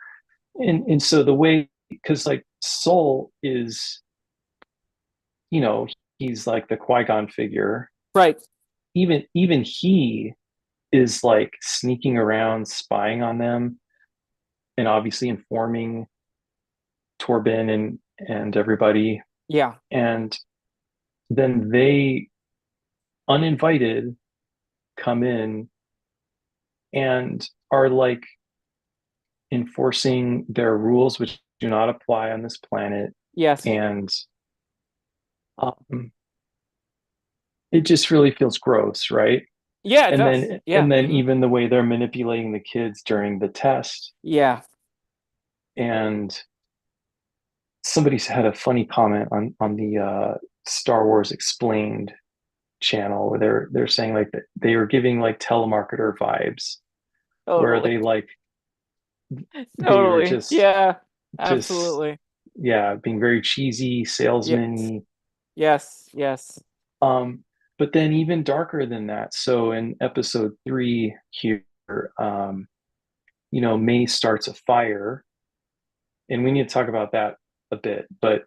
And so the way, because like Soul is, you know, he's like the Qui-Gon figure. Right. Even he is like sneaking around, spying on them, and obviously informing Torben and everybody. Yeah. And then they uninvited come in and are like enforcing their rules, which do not apply on this planet. Yes. And um, it just really feels gross, right? Yeah, it And does. then Yeah. and then even the way they're manipulating the kids during the test. Yeah. And somebody's had a funny comment on the Star Wars Explained channel where they're saying like that they were giving like telemarketer vibes, where Totally. they were Totally. Yeah. just Absolutely. yeah, being very cheesy, Yes. salesman-y. Yes. Yes. Um, but then even darker than that. So in episode 3 here, um, May starts a fire, and we need to talk about that a bit. But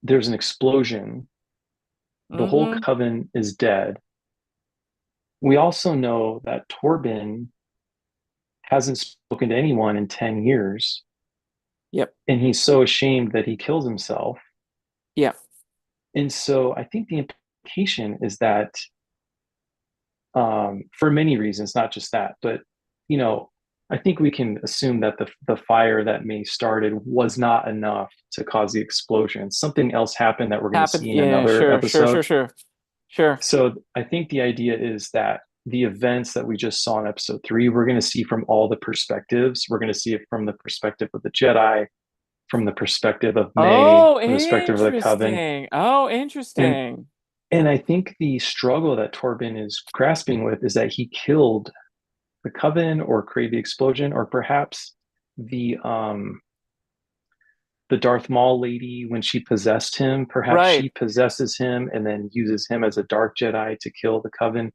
there's an explosion. The whole Mm-hmm. coven is dead. We also know that Torben hasn't spoken to anyone in 10 years, Yep. and he's so ashamed that he kills himself. Yep. And so I think the implication is that, for many reasons, not just that, but you know, I think we can assume that the fire that May started was not enough to cause the explosion. Something else happened that we're going to Happened. see in Yeah. another Sure. Sure. episode. Sure. Sure. Sure. So I think the idea is that the events that we just saw in episode 3, we're going to see from all the perspectives. We're going to see it from the perspective of the Jedi, from the perspective of May, Oh, from the perspective of the Coven. interesting. Oh, And interesting. and I think the struggle that Torben is grasping with is that he killed the Coven or created the explosion, or perhaps the Darth Maul lady when she possessed him. Perhaps Right. she possesses him and then uses him as a dark Jedi to kill the Coven.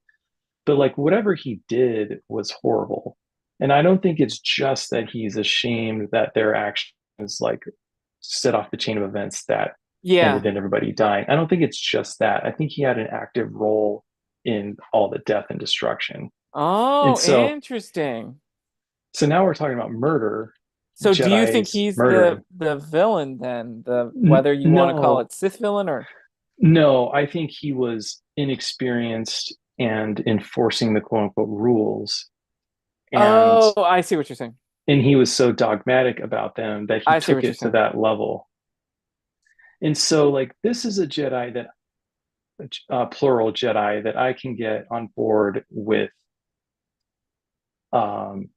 But like whatever he did was horrible. And I don't think it's just that he's ashamed that their actions like set off the chain of events that Yeah. ended in everybody dying. I don't think it's just that. I think he had an active role in all the death and destruction. And Oh, so interesting. now we're talking about murder, So do you think Jedi's he's murdering. the villain then? The whether you want to call No, it Sith villain or no, I think he was inexperienced and enforcing the quote unquote rules. And Oh, I see what you're saying. he was so dogmatic about them that he I see took what you're it to saying. that level. And so like this is a Jedi that plural Jedi that I can get on board with um,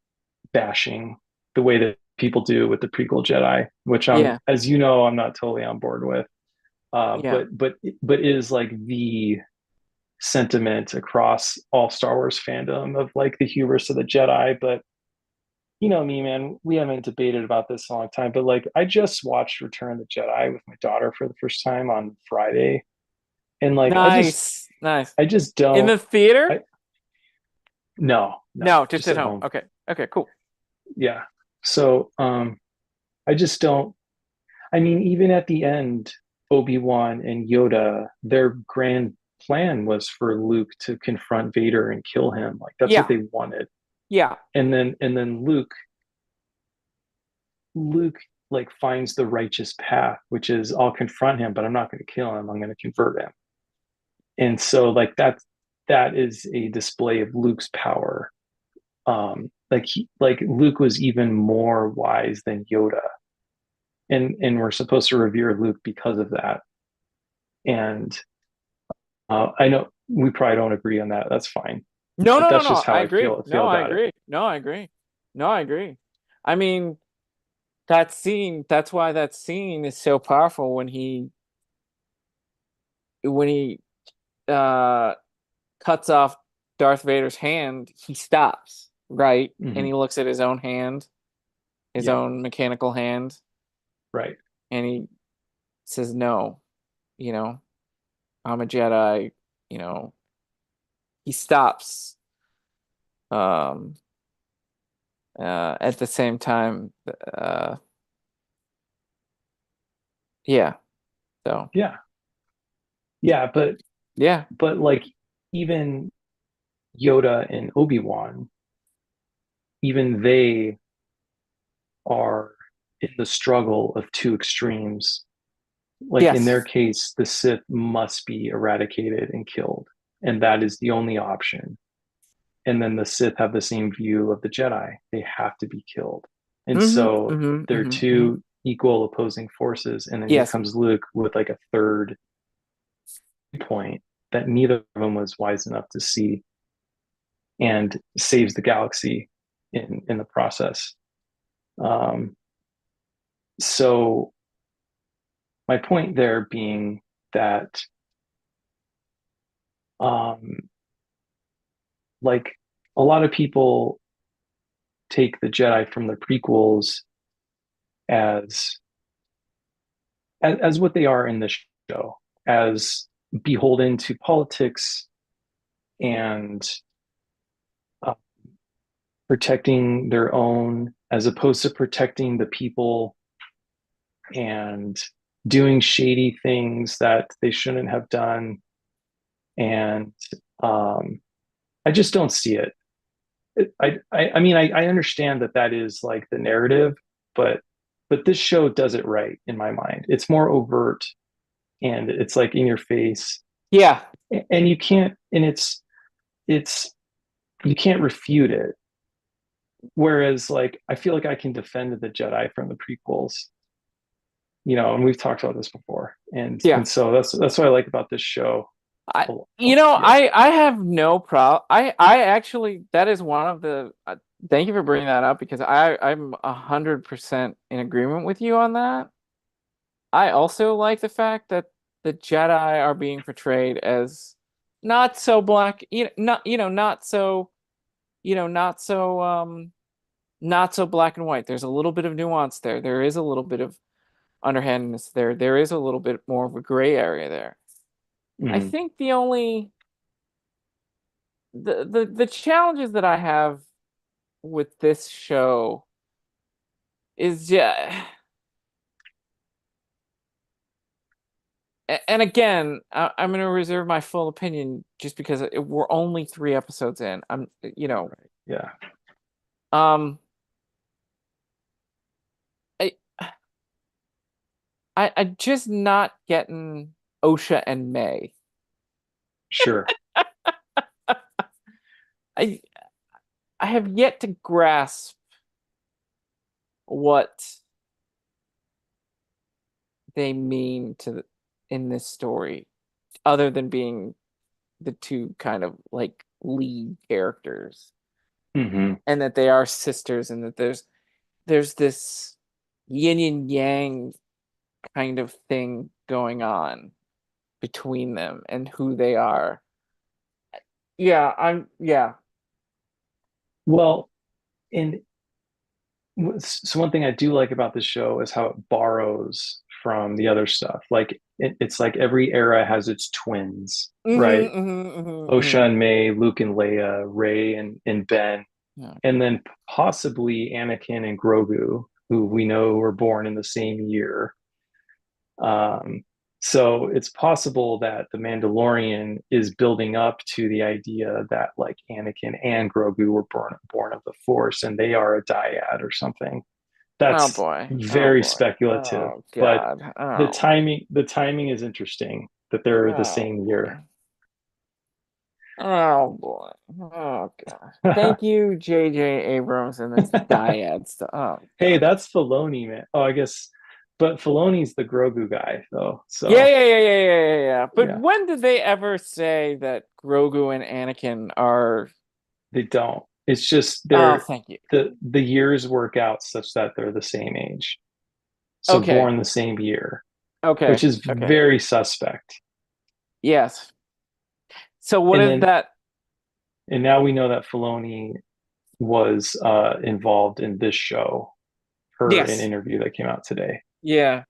bashing the way that people do with the prequel Jedi, which Yeah. as you know, I'm not totally on board with. Yeah. But is like the sentiment across all Star Wars fandom of like the hubris of the Jedi. But you know me, man, we haven't debated about this in a long time. But like, I just watched Return of the Jedi with my daughter for the first time on Friday, and like, Nice. Nice. I just In the don't. theater? I no, No, just just at at home. home. Okay. Okay, cool. Yeah. So I just don't. I mean, even at the end, Obi-Wan and Yoda, their grand plan was for Luke to confront Vader and kill him. Like that's what Yeah. they wanted. Yeah. And then Luke like finds the righteous path, which is I'll confront him, but I'm not going to kill him. I'm going to convert him. And so like that is a display of Luke's power. Like Luke was even more wise than Yoda, and we're supposed to revere Luke because of that. And I know we probably don't agree on that. That's fine, No, but no, no, that's no. just how I I agree. feel No, I about it. agree. No, I agree. No, I agree. I mean, that scene, that's why that scene is so powerful when he uh cuts off Darth Vader's hand, he stops, right? And Hmm. he looks at his own hand, his Yeah, own mechanical hand, right. and he says, "No, you know, I'm a Jedi." You know, he stops. Um, at the same time, yeah. So, Yeah, yeah, yeah. but like even Yoda and Obi-Wan, even they are in the struggle of two extremes. Like in their Yes. case, the Sith must be eradicated and killed, and that is the only option. And then the Sith have the same view of the Jedi. They have to be killed. And Mm-hmm. so Mm-hmm. they're Mm-hmm. Mm-hmm. two equal opposing forces. And then here Yes. comes Luke with like a third point that neither of them was wise enough to see and saves the galaxy in the process. Um, so my point there being that um, like a lot of people take the Jedi from the prequels as as what they are in the show, as beholden to politics and uh, protecting their own, as opposed to protecting the people and doing shady things that they shouldn't have done. And um, I just don't see it. I mean, I understand that that is like the narrative, but this show does it right in my mind. It's more overt and it's like in your face, Yeah. and you can't, and it's you can't refute it. Whereas like I feel like I can defend the Jedi from the prequels, and we've talked about this before, Yeah. and so that's what I like about this show. I, Oh, yeah, I have no problem. I actually, that is one of the, thank you for bringing that up because I'm 100% in agreement with you on that. I also like the fact that the Jedi are being portrayed as not so black, not so, not so, not so black and white. There's a little bit of nuance there. There is a little bit of underhandedness there. There is a little bit more of a gray area there. I mm, think the challenges that I have with this show is, yeah, and again, I'm going to reserve my full opinion just because we're only 3 episodes in. right, yeah, Um, I, I just not getting Osha and May. sure, I I have yet to grasp what they mean in this story, other than being the two kind of like lead characters, hmm, and that they are sisters, and that there's this yin and yang kind of thing going on between them and who they are. Yeah. well, and so one thing I do like about the show is how it borrows from the other stuff. Like it's like every era has its twins, right? Osha Hmm. and May, Luke and Leia, Rey and Ben, Yeah. and then possibly Anakin and Grogu, who we know were born in the same year. Um, so it's possible that the Mandalorian is building up to the idea that like Anakin and Grogu were born of the Force, and they are a dyad or something. Oh That's boy. Oh very boy. speculative, Oh but God. the Oh. timing is interesting that they're the Oh same year. boy. Oh boy. Oh God. Thank you, J.J. Abrams and this dyad stuff. Oh Hey, God. that's Filoni, man. Oh, I guess, but Filoni's the Grogu guy, though. Yeah, So yeah, yeah, yeah, yeah, yeah, yeah. But yeah, when did they ever say that Grogu and Anakin are? they don't. It's just Oh, they're thank you. the years work out such that they're the same age. So Okay. born the same year, which Okay. is Okay. very suspect. Yes. So what And is then that? and now we know that Filoni was involved in this show per an Yes. interview that came out today Yeah.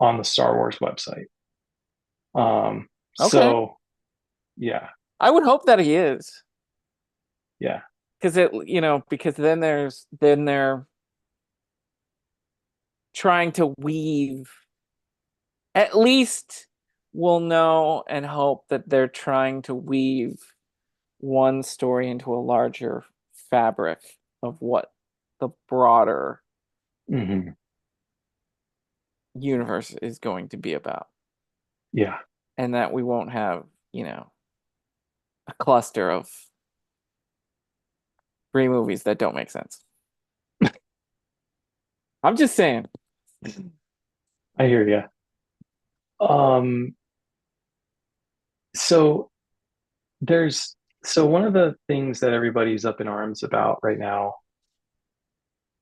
on the Star Wars website. Um, Okay. so yeah, I would hope that he is. yeah. Because because then they're trying to weave, at least we'll know and hope that they're trying to weave one story into a larger fabric of what the broader Hmm. universe is going to be about. Yeah. And that we won't have, a cluster of three movies that don't make sense. I'm just saying. I hear you. Um, so there's so one of the things that everybody's up in arms about right now,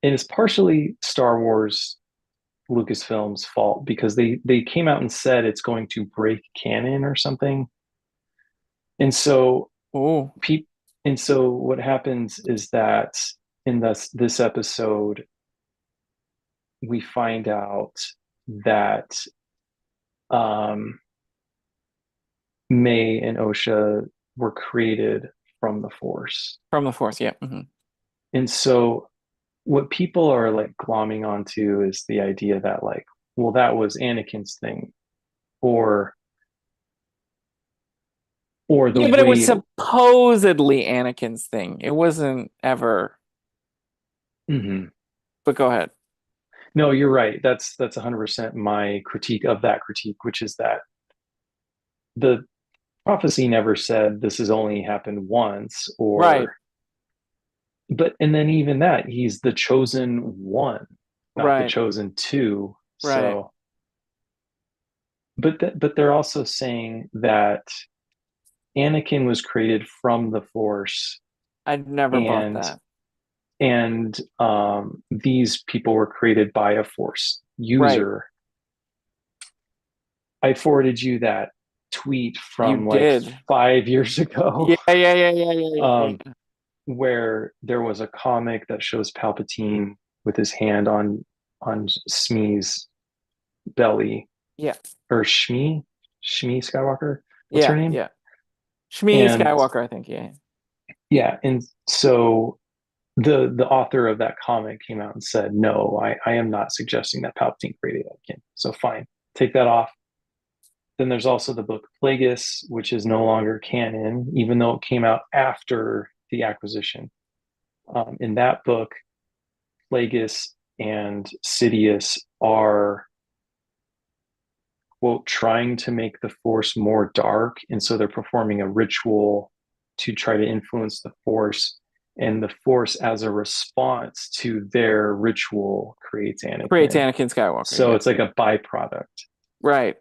and it's partially Star Wars Lucasfilm's fault because they came out and said it's going to break canon or something. And so Oh, pe and so what happens is that in this episode we find out that um May and Osha were created from the Force. from the Force, yeah. And so what people are like glomming onto is the idea that like, well, that was Anakin's thing, or the Yeah, but it was way. supposedly Anakin's thing. It wasn't ever. Mhm. But go ahead. No, you're right. That's 100% my critique of that critique, which is that the prophecy never said this has only happened once, Right, or but and then even that he's the chosen one, not the right, chosen two. right. So, but they're also saying that Anakin was created from the Force, I'd never bought and that. these people were created by a Force Right. user. I forwarded you that tweet You from like did. 5 years ago, Yeah, yeah, yeah, yeah, yeah, yeah, um, yeah. where there was a comic that shows Palpatine with his hand on Smee's belly, Yeah, or Shmi Skywalker. What's her yeah, name? yeah. Shmi And Skywalker, I think, yeah. yeah, and so the author of that comic came out and said, "No, I am not suggesting that Palpatine created Anakin. So fine, take that off." Then there's also the book Plagueis, which is no longer canon, even though it came out after the acquisition. In that book, Plagueis and Sidious are, quote, trying to make the Force more dark. And so they're performing a ritual to try to influence the Force. And the Force, as a response to their ritual, creates Creates Anakin. Anakin Skywalker, So yeah. it's like a byproduct. Right.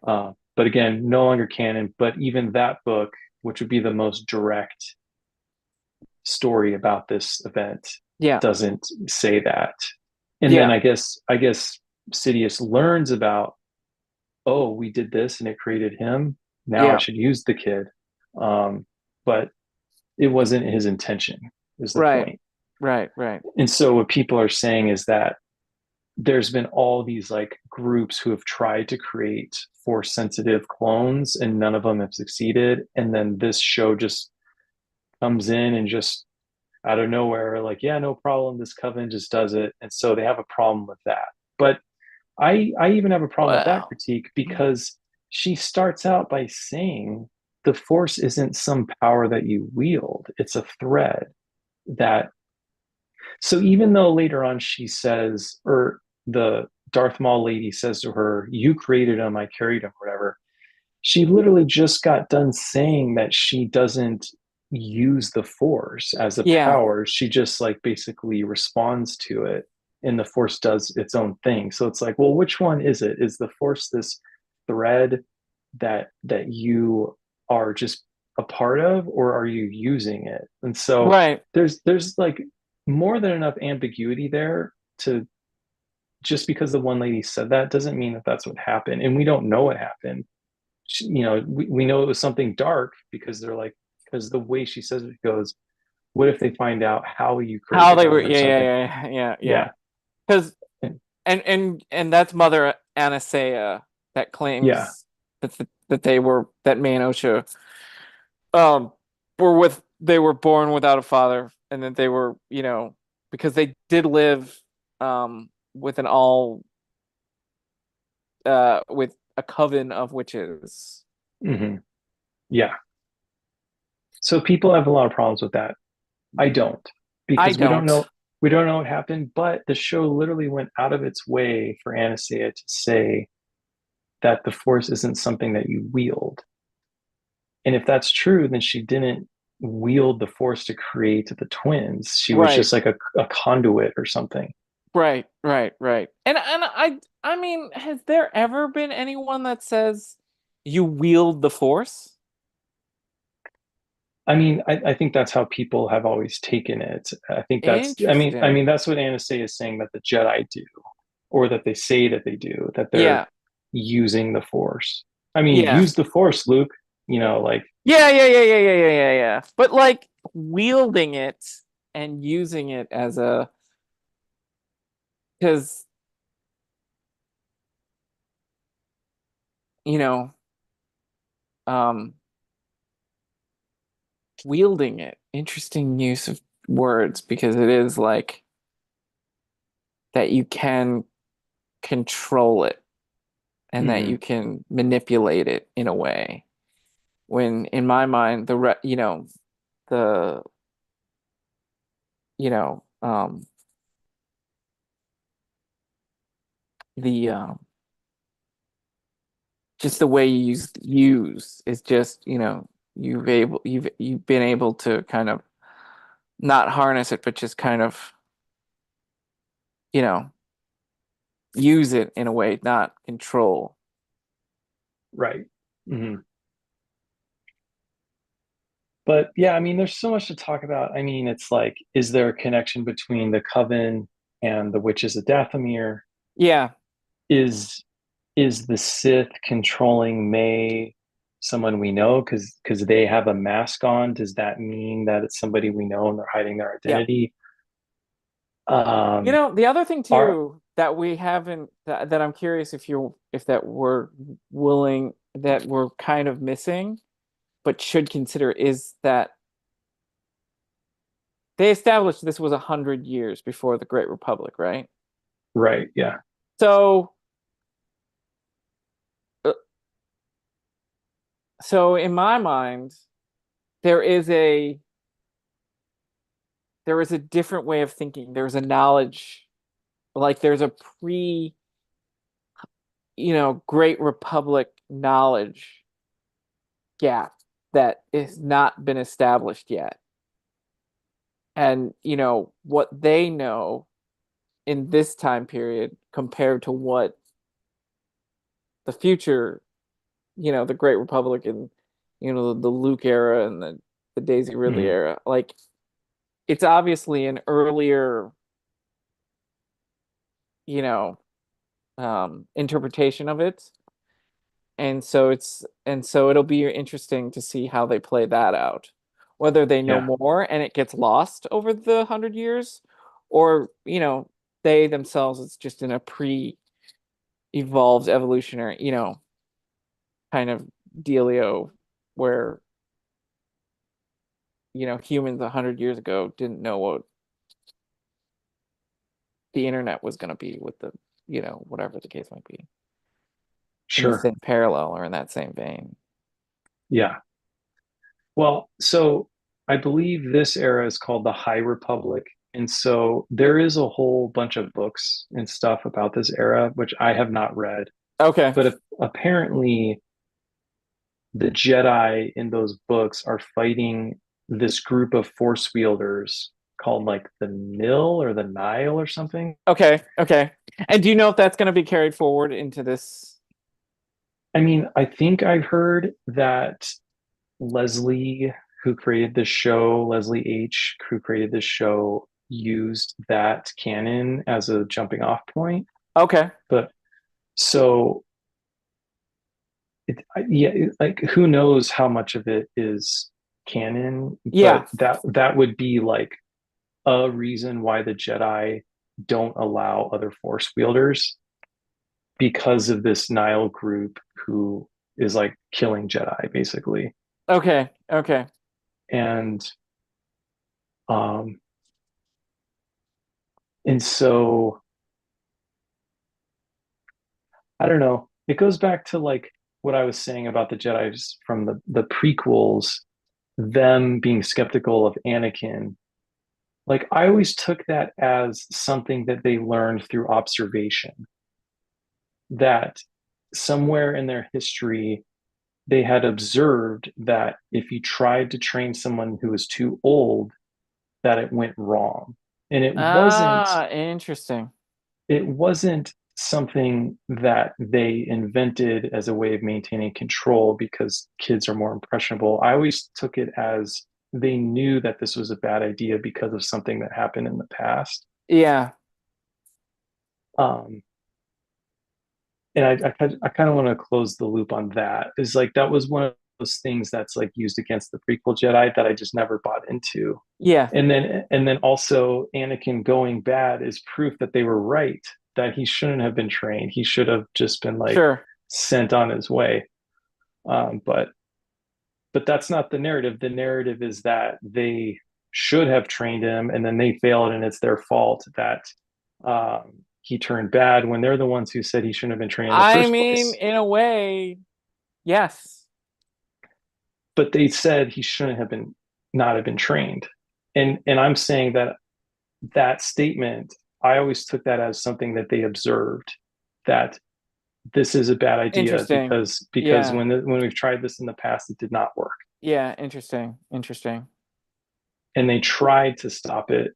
But again, no longer canon. But even that book, which would be the most direct story about this event, Yeah. doesn't say that. And then Yeah. I guess Sidious learns about, oh, we did this and it created him. Now I Yeah. should use the kid. But it wasn't his intention, is the Right. point. Right. Right. And so what people are saying is that there's been all these like groups who have tried to create force sensitive clones and none of them have succeeded. And then this show just comes in and just out of nowhere, like, yeah, no problem. This coven just does it. And so they have a problem with that. But I even have a problem with that Well, critique because she starts out by saying the force isn't some power that you wield, it's a thread that So even though later on she says, or the Darth Maul lady says to her, "You created him, I carried him," whatever. She literally just got done saying that she doesn't use the Force as a Yeah, power. She just like basically responds to it, and the Force does its own thing. So it's like, well, which one is it? Is the Force this thread that you are just a part of, or are you using it? And so right. there's like more than enough ambiguity there to, just because the one lady said that doesn't mean that that's what happened, and we don't know what happened. We know it was something dark because they're like, because the way she says it goes, what if they find out how you How created they were, him or yeah, yeah, something? yeah, yeah, yeah. Yeah. Because And, and that's Mother Anastasia that yeah. claims that they were that Manosha um they were born without a father, and that they were, because they did live with an all with a coven of witches. Hmm. Yeah. So people have a lot of problems with that. I don't, I because don't. we don't know what happened, but the show literally went out of its way for Anastasia to say that the Force isn't something that you wield. And if that's true, then she didn't wield the Force to create the twins. She was Right. just like a conduit or something. Right, right, right. And I mean, has there ever been anyone that says you wield the force? I mean, I think that's how people have always taken it. I think that's, I Interesting. mean, that's what Anastasia is saying that the Jedi do, or that they say that they do, that they're Yeah. using the Force. I mean, Yeah. use the Force, Luke. Like, Yeah, yeah, yeah, yeah, yeah, yeah, yeah, yeah. But like wielding it and using it as a, because, you know, um wielding it, interesting use of words, because it is like that you can control it and that you mhm, can manipulate it in a way. When in my mind, the you know the just the way you use is just, you've been able to kind of not harness it, but just kind of, you know use it in a way, not control. right. Hmm. But yeah, I mean, there's so much to talk about. I mean, it's like, is there a connection between the Coven and the Witches of Dathomir? Yeah, Is is the Sith controlling May someone we know because they have a mask on? Does that mean that it's somebody we know and they're hiding their yeah. identity? Um, The other thing are too that we haven't that I'm curious if that we're willing that we're kind of missing, but should consider, is that they established this was 100 years before the Great Republic, right? right? Yeah, So, uh, so in my mind, there is a there is a different way of thinking. There's a knowledge, like there's a Great Republic knowledge gap that has not been established yet. And, what they know in this time period compared to what the future, the Great Republic and, the Luke era and the Daisy Ridley mhm, era, like it's obviously an earlier, you know, interpretation of it. And so it'll be interesting to see how they play that out. Whether they know yeah, more and it gets lost over the 100 years, or, they themselves, it's just in a pre-evolved evolutionary, kind of dealio where, humans 100 years ago didn't know what the internet was going to be with the, whatever the case might be, in the sure, same parallel or in that same vein. yeah. Well, so I believe this era is called the High Republic, And so there is a whole bunch of books and stuff about this era, which I have not read. Okay. But apparently, the Jedi in those books are fighting this group of force wielders called like the Mill or the Nile or something. Okay. Okay. And do you know if that's going to be carried forward into this? I mean, I think I heard that Leslie, who created this show, Leslie H., who created this show, used that canon as a jumping off point. Okay. But so, yeah, like who knows how much of it is canon? Yeah. But that would be like a reason why the Jedi don't allow other Force wielders because of this Nile group who is like killing Jedi basically. Okay. Okay. And um and so I don't know. It goes back to like what I was saying about the Jedi's from the prequels, them being skeptical of Anakin. Like I always took that as something that they learned through observation, that somewhere in their history they had observed that if you tried to train someone who was too old, that it went wrong. And Ah, interesting. it wasn't something that they invented as a way of maintaining control because kids are more impressionable. I always took it as they knew that this was a bad idea because of something that happened in the past. Yeah. Um, and I kind of want to close the loop on that. Is like that was one of those things that's like used against the prequel Jedi that I just never bought into. Yeah. And then also Anakin going bad is proof that they were right, that he shouldn't have been trained. He should have just been like Sure. sent on his way. Um, but but that's not the narrative. The narrative is that they should have trained him and then they failed and it's their fault that he turned bad when they're the ones who said he shouldn't have been trained in the I first mean, place. in a way, yes. But they said he shouldn't have been not have been trained. And I'm saying that that statement, I always took that as something that they observed, that this is a bad idea Interesting. because Yeah. when we've tried this in the past, it did not work, Yeah. Interesting. Interesting. and they tried to stop it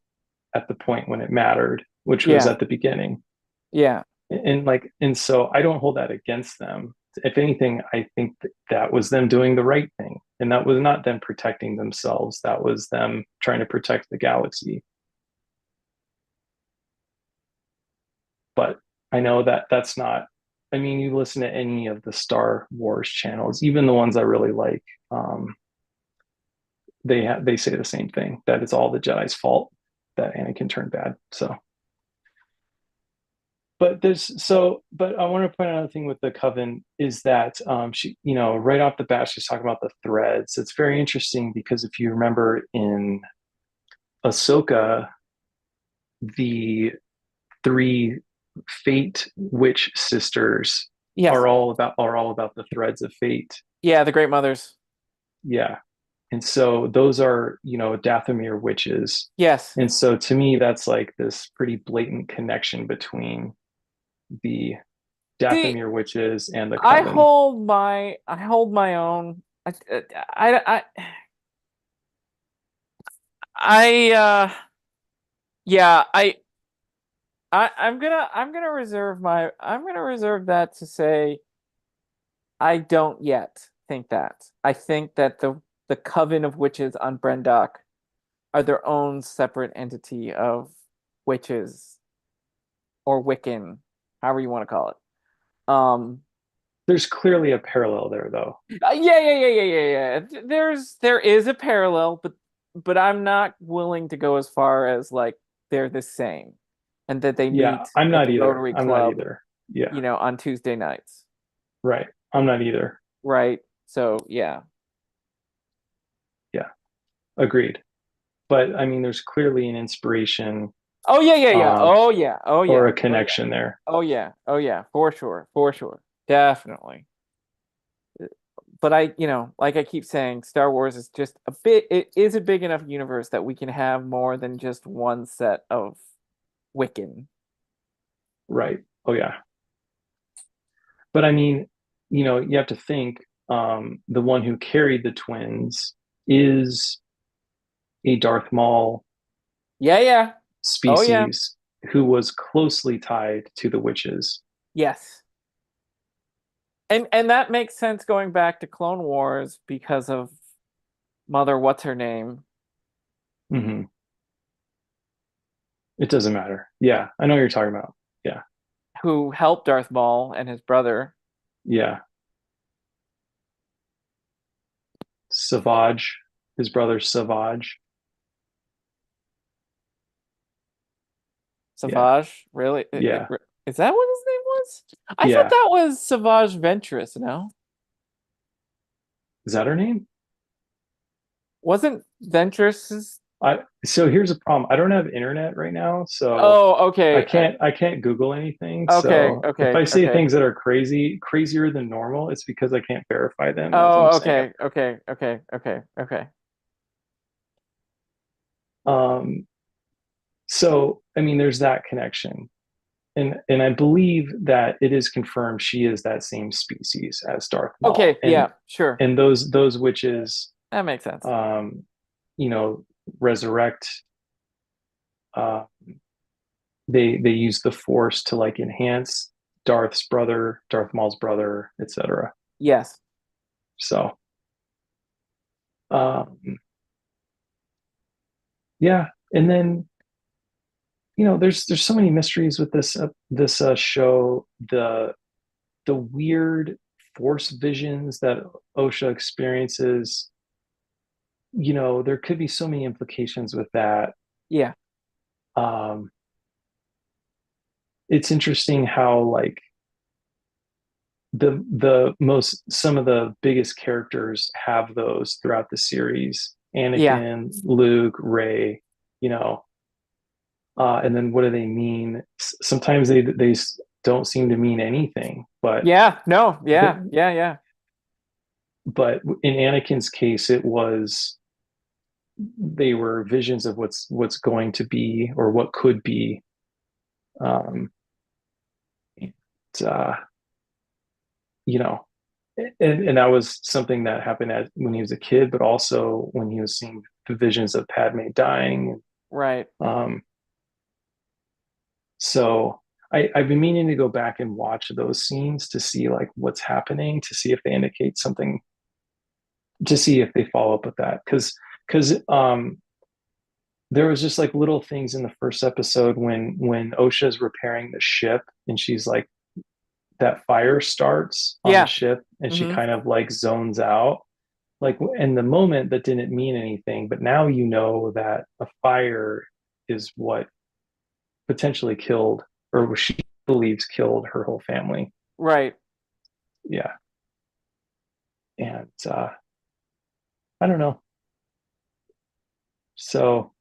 at the point when it mattered, which was Yeah. at the beginning. Yeah. And so I don't hold that against them. If anything, I think that was them doing the right thing, and that was not them protecting themselves. That was them trying to protect the galaxy. But I know that that's not. I mean, you listen to any of the Star Wars channels, even the ones I really like. Um, they say the same thing, that it's all the Jedi's fault that Anakin turned bad. So, but I want to point out another thing with the Coven is that she, right off the bat, she's talking about the threads. It's very interesting because if you remember in Ahsoka, the three Fate Witch sisters Yes. are all about the threads of fate. Yeah. The Great Mothers. Yeah. And so those are, Dathomir witches. Yes. And so to me, that's like this pretty blatant connection between the See, Dathomir witches and the Coven. I hold my own. I, yeah, I'm gonna reserve that to say I don't yet think that. I think that the Coven of Witches on Brendock are their own separate entity of witches or Wiccan, however you want to call it. Um, There's clearly a parallel there, though. yeah. There is a parallel, but I'm not willing to go as far as like they're the same, and that they Yeah, meet I'm at not the either. Rotary I'm not Club, either. Yeah, on Tuesday nights, right. I'm not either. right? So yeah, Yeah, agreed. But I mean, there's clearly an inspiration yeah. um, or a Oh yeah, connection there. oh yeah, for sure, definitely. but like I keep saying, Star Wars is just it is a big enough universe that we can have more than just one set of Wiccan. Right. Oh yeah. But I mean, you have to think the one who carried the twins is a Darth Maul Yeah, yeah. Oh yeah. species who was closely tied to the witches. Yes. And that makes sense going back to Clone Wars because of Mother what's her name, Hmm. It doesn't matter. Yeah, I know what you're talking about. Yeah, who helped Darth Maul and his brother. yeah. Savage, his brother Savage. Yeah, Savage, really? yeah, Is that what his name was? I thought yeah. that was Savage Ventress, no? Is that her name? Wasn't Ventress's? So here's a problem. I don't have internet right now, so Oh, I okay. can't Google anything. Okay, So if okay, I say okay. things that are crazier than normal, it's because I can't verify them as I'm Oh, saying okay, okay, okay, okay, okay. it. So I mean, there's that connection. And I believe that it is confirmed she is that same species as Darth Maul. Okay, yeah, sure. And those witches That makes sense. um, you know, resurrect. Uh, they use the Force to like enhance Darth's brother, Darth Maul's brother, etc. Yes. So um, yeah, and then there's so many mysteries with this show. The weird Force visions that Osha experiences. There could be so many implications with that. Yeah. Um, it's interesting how like the most some of the biggest characters have those throughout the series. Yeah. Anakin, Luke, Rey, you know, and then what do they mean? Sometimes they don't seem to mean anything, but Yeah. No. Yeah. the, Yeah. Yeah. but in Anakin's case, it was they were visions of what's going to be or what could be. Um, and, uh, you know, and that was something that happened when he was a kid, but also when he was seeing the visions of Padme dying. Right. Um, so I've been meaning to go back and watch those scenes to see like what's happening, to see if they indicate something, to see if they follow up with that. Because there was just like little things in the first episode when Osha's repairing the ship and she's like that fire starts on the Yeah. ship and she Hmm. kind of like zones out like in the moment that didn't mean anything, but now you know that a fire is what potentially killed or what she believes killed her whole family. Right. Yeah. And I don't know. So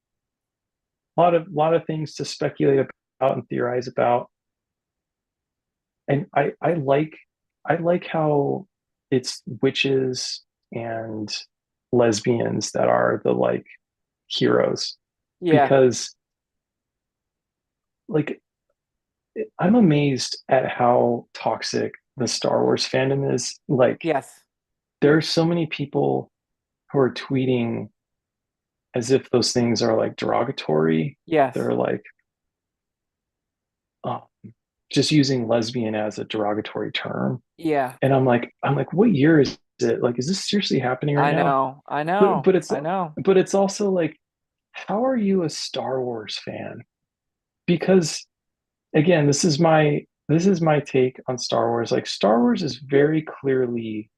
a lot of things to speculate about and theorize about. And I like how it's witches and lesbians that are the like heroes Yeah. because like I'm amazed at how toxic the Star Wars fandom is. Like, Yes. there are so many people who are tweeting as if those things are like derogatory. Yes. They're like um, just using lesbian as a derogatory term. Yeah. And I'm like, what year is it? Like, is this seriously happening right I now? know. I But know. but it's I know. but it's also like, how are you a Star Wars fan? Because again, this is my take on Star Wars. Like Star Wars is very clearly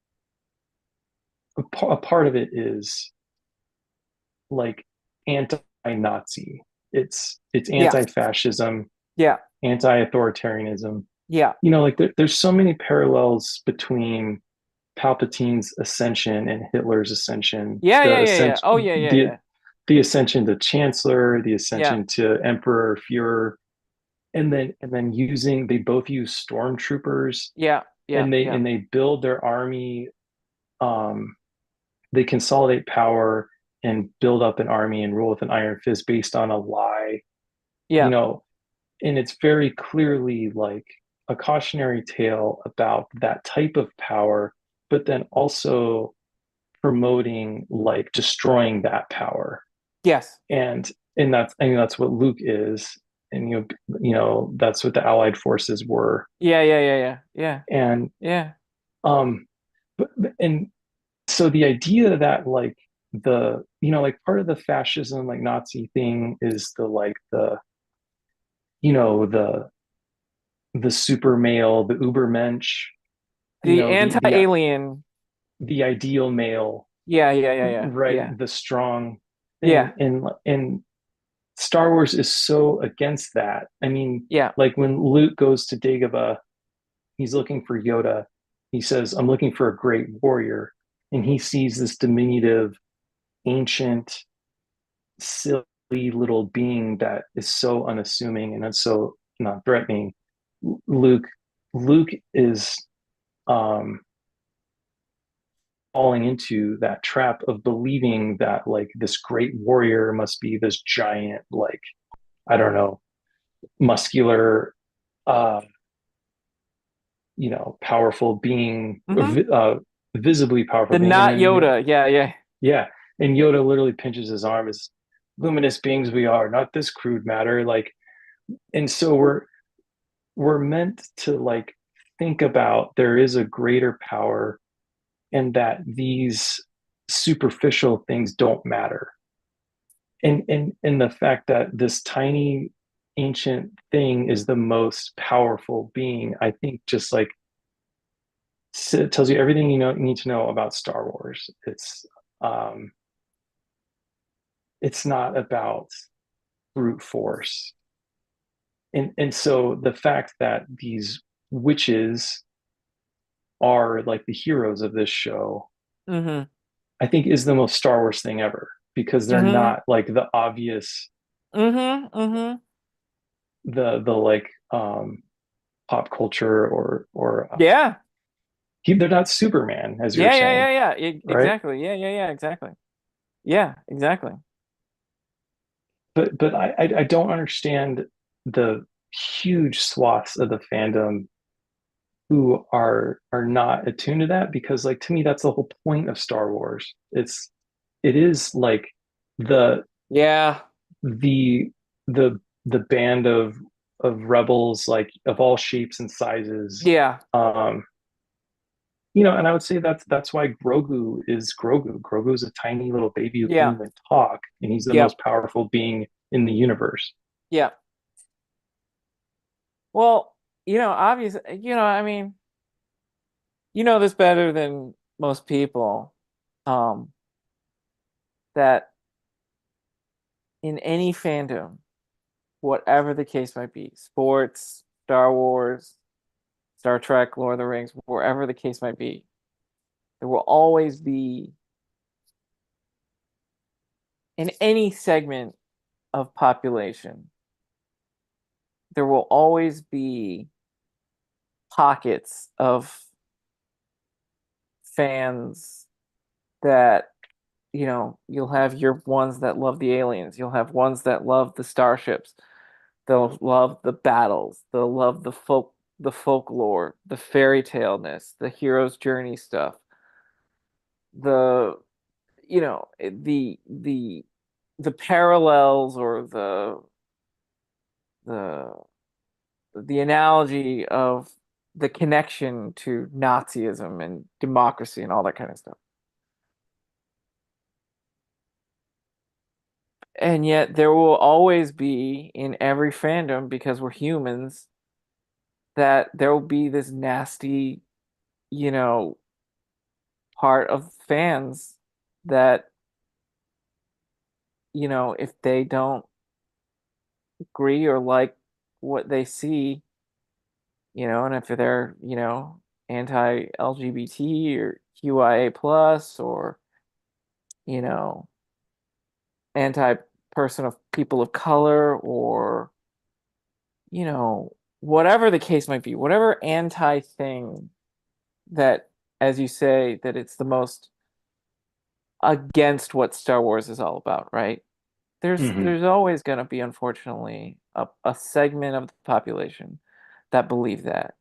a part of it is like anti-Nazi. It's Yeah. anti-fascism, Yeah. anti-authoritarianism. Yeah. Like there's so many parallels between Palpatine's ascension and Hitler's ascension. Yeah. The Yeah. Yeah. Yeah. Oh, ascension, yeah. Yeah. the Yeah. the ascension to Chancellor, the Yeah. ascension to Emperor Fuhrer, and then they both use stormtroopers Yeah. Yeah. and they Yeah. and they build their army um, they consolidate power and build up an army and rule with an iron fist based on a lie, you Yeah. know, and it's very clearly like a cautionary tale about that type of power, but then also promoting like destroying that power. Yes. And that's, I mean, that's what Luke is. And that's what the Allied forces were. Yeah, yeah, yeah, yeah. Yeah. And Yeah. um but and so the idea that like like part of the fascism like Nazi thing is the super male, the ubermensch, The the anti-alien. the ideal male, Yeah, yeah, yeah, yeah. Yeah. right? The strong thing. Yeah. And Star Wars is so against that. I mean, Yeah. like when Luke goes to Dagobah, he's looking for Yoda. He says, "I'm looking for a great warrior," and he sees this diminutive, ancient, silly little being that is so unassuming and it's so not threatening. Luke, Luke is um, falling into that trap of believing that like this great warrior must be this giant, like I don't know, muscular, uh, powerful being, Hmm. visibly powerful The being, and not then Yoda. Yeah, yeah. yeah, and Yoda literally pinches his arm as luminous beings we are, not this crude matter. Like, and so we're meant to like think about there is a greater power and that these superficial things don't matter. And the fact that this tiny ancient thing is the most powerful being, I think just like it tells you everything you need to know about Star Wars. Um it's not about brute force. And so the fact that these witches are like the heroes of this show, Hmm. I think is the most Star Wars thing ever because they're Hmm. not like the obvious, Hmm. Hmm. the like pop culture or Yeah. they're not Superman as you were Yeah, yeah, saying, yeah, yeah. right? Exactly. Yeah, yeah, yeah, exactly. Yeah, exactly. But I don't understand the huge swaths of the fandom who are not attuned to that because like to me that's the whole point of Star Wars. It is like the Yeah. the the band of rebels like of all shapes and sizes. Yeah. um and I would say that's why Grogu is Grogu. Grogu is a tiny little baby who can't Yeah. even talk, and he's the Yep. most powerful being in the universe. Yeah. Well, obviously, I mean, you know this better than most people, um, that in any fandom, whatever the case might be, sports, Star Wars, Star Trek, Lord of the Rings, wherever the case might be, there will always be, in any segment of population, there will always be pockets of fans that, you'll have your ones that love the aliens, you'll have ones that love the starships, they'll love the battles, they'll love the folklore, the fairy tale-ness, the hero's journey stuff, the the parallels or the the analogy of the connection to Nazism and democracy and all that kind of stuff. And yet there will always be in every fandom, because we're humans, that there will be this nasty, you know, part of fans that, if they don't agree or like what they see, and if they're, anti-LGBT or QIA plus or, you know, anti-person of people of color or, whatever the case might be, whatever anti thing that as you say, that it's the most against what Star Wars is all about, right? Hmm. There's always going to be, unfortunately, a segment of the population that believe that,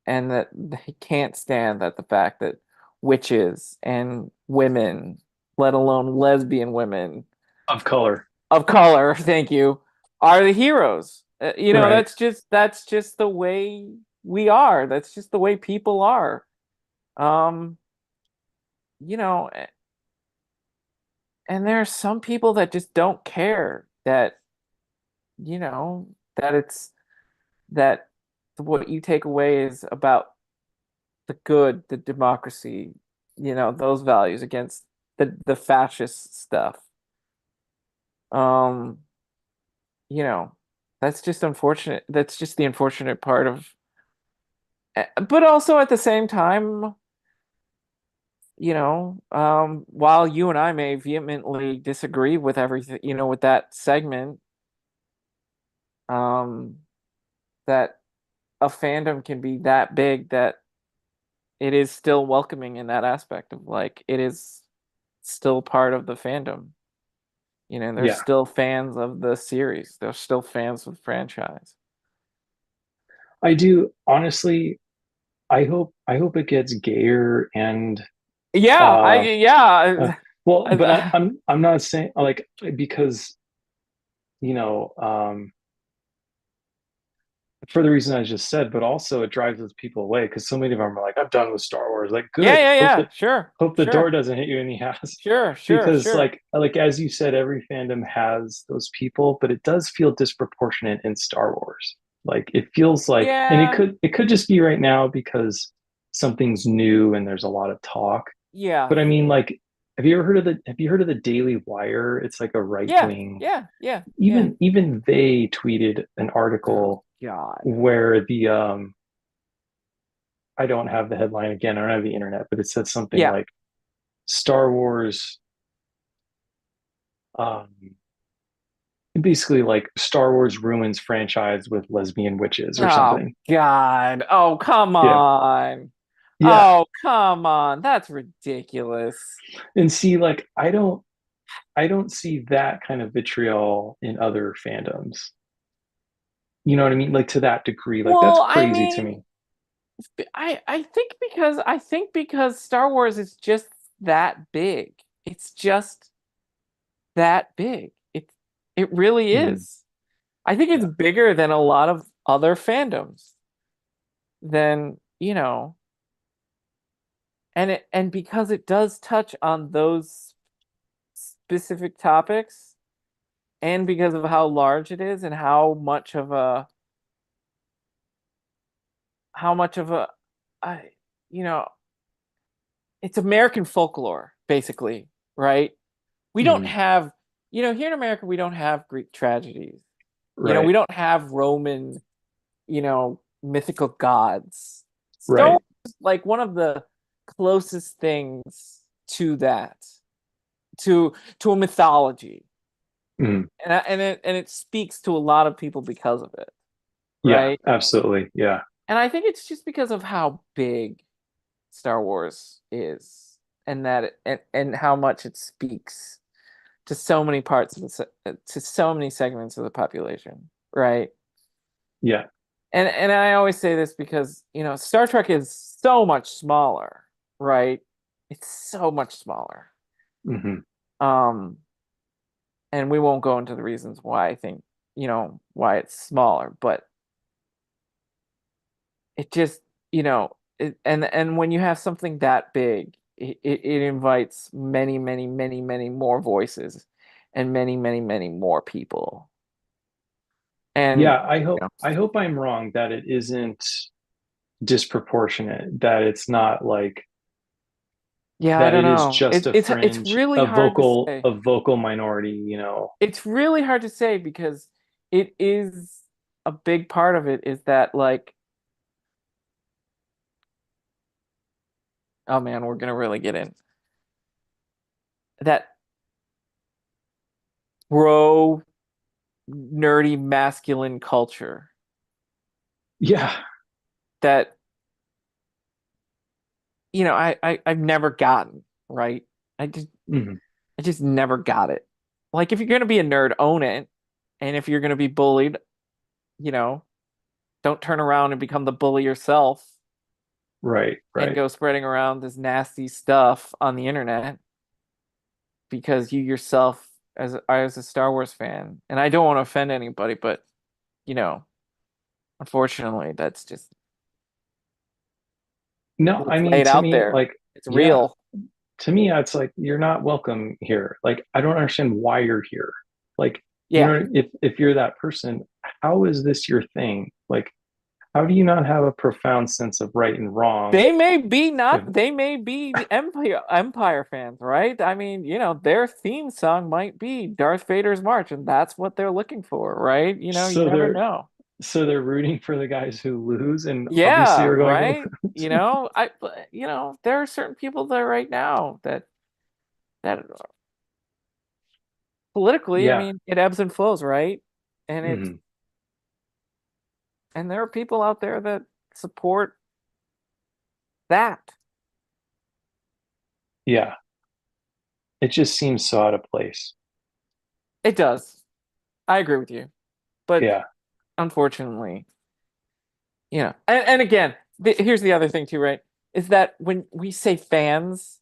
and that they can't stand that the fact that witches and women, let alone lesbian women Of color. of color, thank you, are the heroes. Right. That's just the way we are. That's just the way people are. Um, you know, and there are some people that just don't care that, that it's that what you take away is about the good, the democracy, those values against the fascist stuff. Um, you know, that's just unfortunate. That's just the unfortunate part of, but also at the same time, while you and I may vehemently disagree with everything, with that segment, um, that a fandom can be that big that it is still welcoming in that aspect of like it is still part of the fandom. There's Yeah. still fans of the series. There's still fans of the franchise. I do honestly, I hope it gets gayer and Yeah, uh uh, yeah. well, but I- I'm not saying like because you know for the reason I just said, but also it drives those people away because so many of them are like, I'm done with Star Wars. Like, yeah, good. yeah, Hope yeah. that Sure, hope the door sure, doesn't hit you in the ass. sure, sure, Because sure. like as you said, every fandom has those people, but it does feel disproportionate in Star Wars. Like it feels like, and it Yeah, could it could just be right now because something's new and there's a lot of talk. yeah, But I mean, like, have you heard of the Daily Wire? It's like a right yeah, wing. yeah, yeah, yeah. Even they tweeted an Oh article God. where the I don't have the headline again. I don't have the internet, but it said something Yeah. like Star Wars, um, basically like Star Wars ruins franchise with lesbian witches or Oh something. God. Oh, come Yeah, on. yeah. Oh, come on. That's ridiculous. And see, like I don't see that kind of vitriol in other fandoms. You know what I mean? Like to that degree, like that's Well, I crazy to mean, me. I think because Star Wars is just that big. It's just that big. It really Mhm. is. I think it's Yeah, bigger than a lot of other fandoms. Than, and because it does touch on those specific topics, and because of how large it is and how much of a I you know, it's American folklore, basically, right? We don't mhm. have, here in America, we don't have Greek tragedies. We Right, don't have Roman, mythical gods. Star Wars right. is like one of the closest things to that, to a mythology. Mhm. And it speaks to a lot of people because of it, Yeah, right? absolutely. Yeah, And I think it's just because of how big Star Wars is, and and how much it speaks to so many parts of to so many segments of the population, right? yeah. And I always say this because, Star Trek is so much smaller, right? It's so much smaller. Hmm. Um, and we won't go into the reasons why I think, why it's smaller, but it just, and when you have something that big, it invites many, many, many, many more voices and many, many, many more people. And Yeah, I hope I'm wrong that it isn't disproportionate, that it's not like yeah, I that don't it is know. just a It's fringe, really a hard to vocal, say. a vocal minority. It's really hard to say because it is a big part of it is that, like, oh man, we're gonna really get in that bro nerdy masculine culture Yeah, that I've never gotten, right? I just Mhm. I just never got it. Like if you're gonna be a nerd, own it. And if you're gonna be bullied, you know, don't turn around and become the bully yourself Right, and right. go spreading around this nasty stuff on the internet because you yourself as a Star Wars fan, and I don't want to offend anybody, but you know, unfortunately, that's just No, I what's mean, laid to out me, there. like, It's yeah, real. to me, it's like you're not welcome here. Like, I don't understand why you're here. Like, Yeah. if you're that person, how is this your thing? Like, how do you not have a profound sense of right and wrong? If They may be the Empire fans, right? I mean, their theme song might be Darth Vader's March, and that's what they're looking for, right? You so never they're know. so they're rooting for the guys who lose and obviously Yeah, are going to right. lose. There are certain people there right now that politically, I Yeah. mean, it ebbs and flows, right? And it's Mhm. and there are people out there that support that. Yeah. It just seems so out of place. It does. I agree with you. But Yeah. unfortunately, and again, here's the other thing too, right? Is that when we say fans,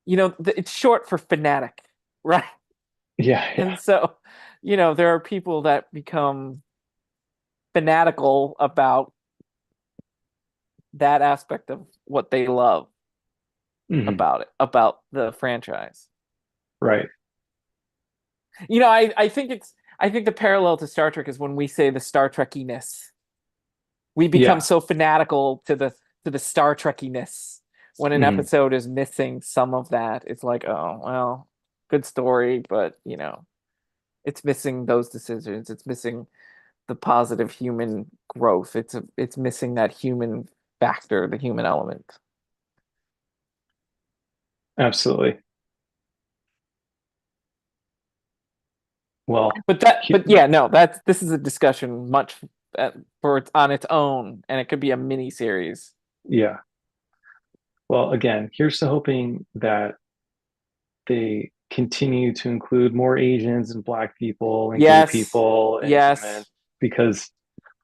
it's short for fanatic, right? Yeah. Yeah. And so, there are people that become fanatical about that aspect of what they love Mhm. about it, about the franchise. Right. I think the parallel to Star Trek is when we say the Star Trekkiness. We become Yeah. so fanatical to the Star Trekkiness. When an Mhm. episode is missing some of that, it's like, oh, well, good story, but it's missing those decisions. It's missing the positive human growth. It's missing that human factor, the human element. Absolutely. Well, But yeah, no, this is a discussion much for it's on its own, and it could be a mini series. yeah. Well, again, here's to hoping that they continue to include more Asians and Black people and gay Yes, people and women yes, because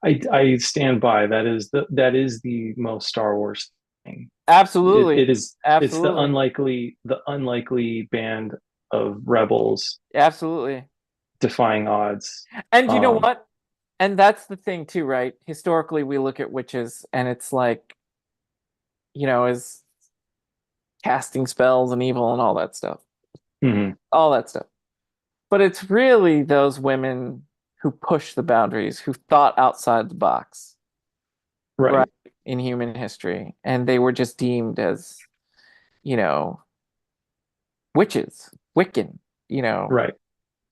I stand by that is the most Star Wars thing. absolutely, It's the absolutely, unlikely band of rebels absolutely. defying odds. And you know Um, what? And that's the thing too, right? Historically, we look at witches, and it's like, as casting spells and evil and mhm, all that stuff. But it's really those women who pushed the boundaries, who thought outside the box, right, right, in human history, and they were just deemed as, you know, witches, Wiccan, you know, right.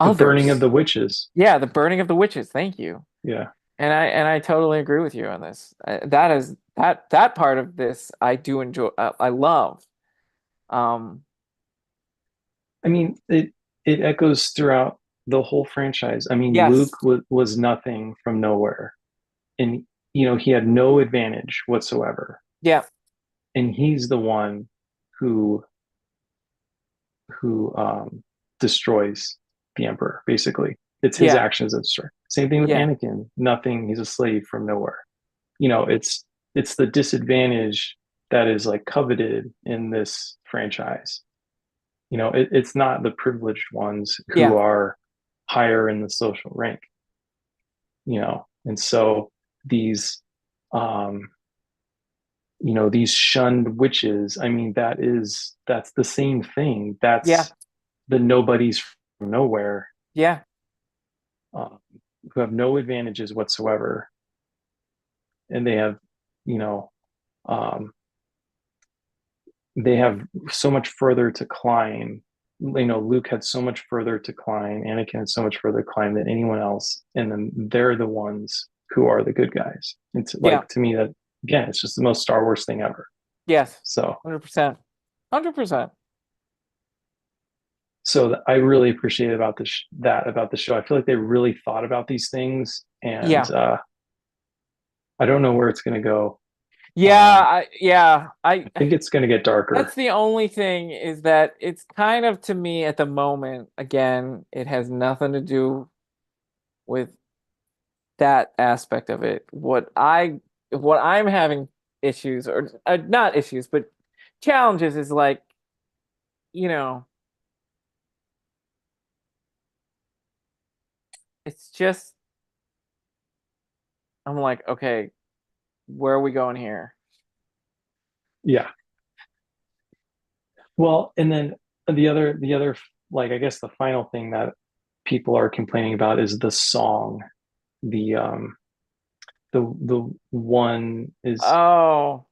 The burning of others. the witches. Yeah, the burning of the witches. Thank you. Yeah. And I totally agree with you on this. That is that part of this I do enjoy. I love. Um, I mean, it echoes throughout the whole franchise. I mean, yes, Luke was nothing from nowhere, and he had no advantage whatsoever, yeah, and he's the one who who destroys the Emperor. Basically, it's his yeah, actions that destroy. Same thing with yeah, Anakin. Nothing. He's a slave from nowhere. It's the disadvantage that is like coveted in this franchise. It's not the privileged ones who yeah, are higher in the social rank. And so these um these shunned witches, I mean, that's the same thing. yeah, That's the nobodies from nowhere, yeah, um, who have no advantages whatsoever, and you know um, they have so much further to climb. Luke had so much further to climb, Anakin had so much further to climb than anyone else, and then they're the ones who are the good guys. It's yeah, like, to me, that again, it's just the most Star Wars thing ever. yes, So 100%, 100%. I really appreciate that about the show. I feel like they really thought about these things, and Yeah, I don't know where it's going to go. Yeah, I I think it's going to get that's darker. the only thing is that it's kind of to me at the moment, again, it has nothing to do with that aspect of it. What I'm having issues or not issues, but challenges is like, you know, it's just I'm like, okay, where are we going here? Yeah. Well, and then the other like I guess the final thing that people are complaining about is the song. The one is Oh,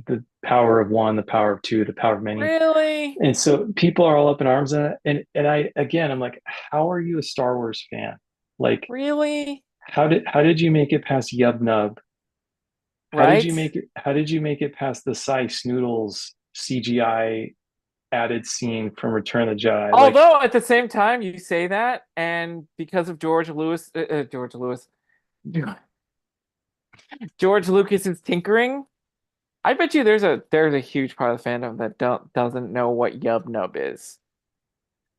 the power of one, the power of two, the power of many. really? And so people are all up in arms on it. And I again I'm like, how are you a Star Wars fan? Like, Really? how did you make it past Yub Nub? Right? How did you make it past the Cy Snoodles CGI added scene from Return of the Jedi? Like, Although at the same time you say that, and because of George Lewis, George Lucas's tinkering, I bet you there's a huge part of the fandom that doesn't know what Yub Nub is.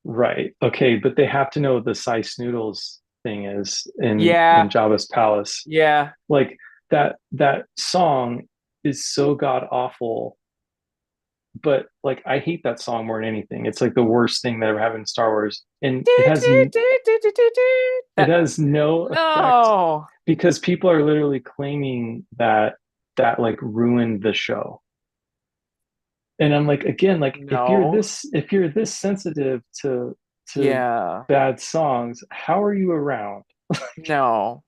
right, okay, but they have to know what the Cy Snoodles thing is in Yeah, Jabba's palace. yeah, Like that song is so god awful, but like I hate that song more than anything. It's like the worst thing that ever happened in Star Wars, and it That has no effect no, because people are literally claiming that like ruined the show. And I'm like, again, like no, if you're this sensitive to yeah, bad songs, how are you around? no.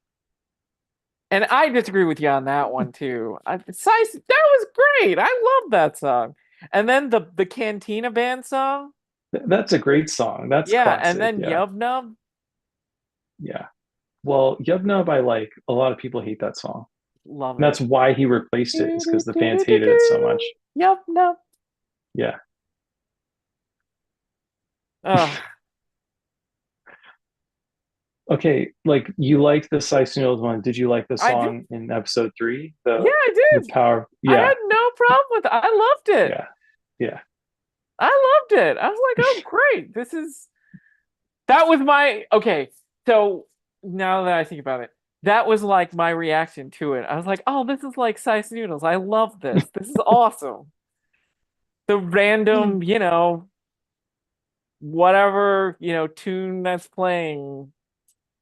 And I disagree with you on that one too. That was great. I love that song. And then the Cantina Band song. That's a great song. That's Yeah, and classic. then Yeah. Yub Nub. Yeah. Well, Yub Nub, I like. A lot of people hate that song. Love And that's it. why he replaced it, is because the fans hated it so much. Yub Nub. Yeah. Oh, Okay. Like you liked the Cy Snows one. Did you like the I did. song in episode three? Yeah, I The did. power. I Yeah. had no problem with it. I loved it. Yeah. Yeah. I loved it. I was like, oh, great. That was my, okay. So now that I think about it, that was like my reaction to it. I was like, oh, this is like Sice Noodles. I love this. This is awesome. The random, whatever, tune that's playing.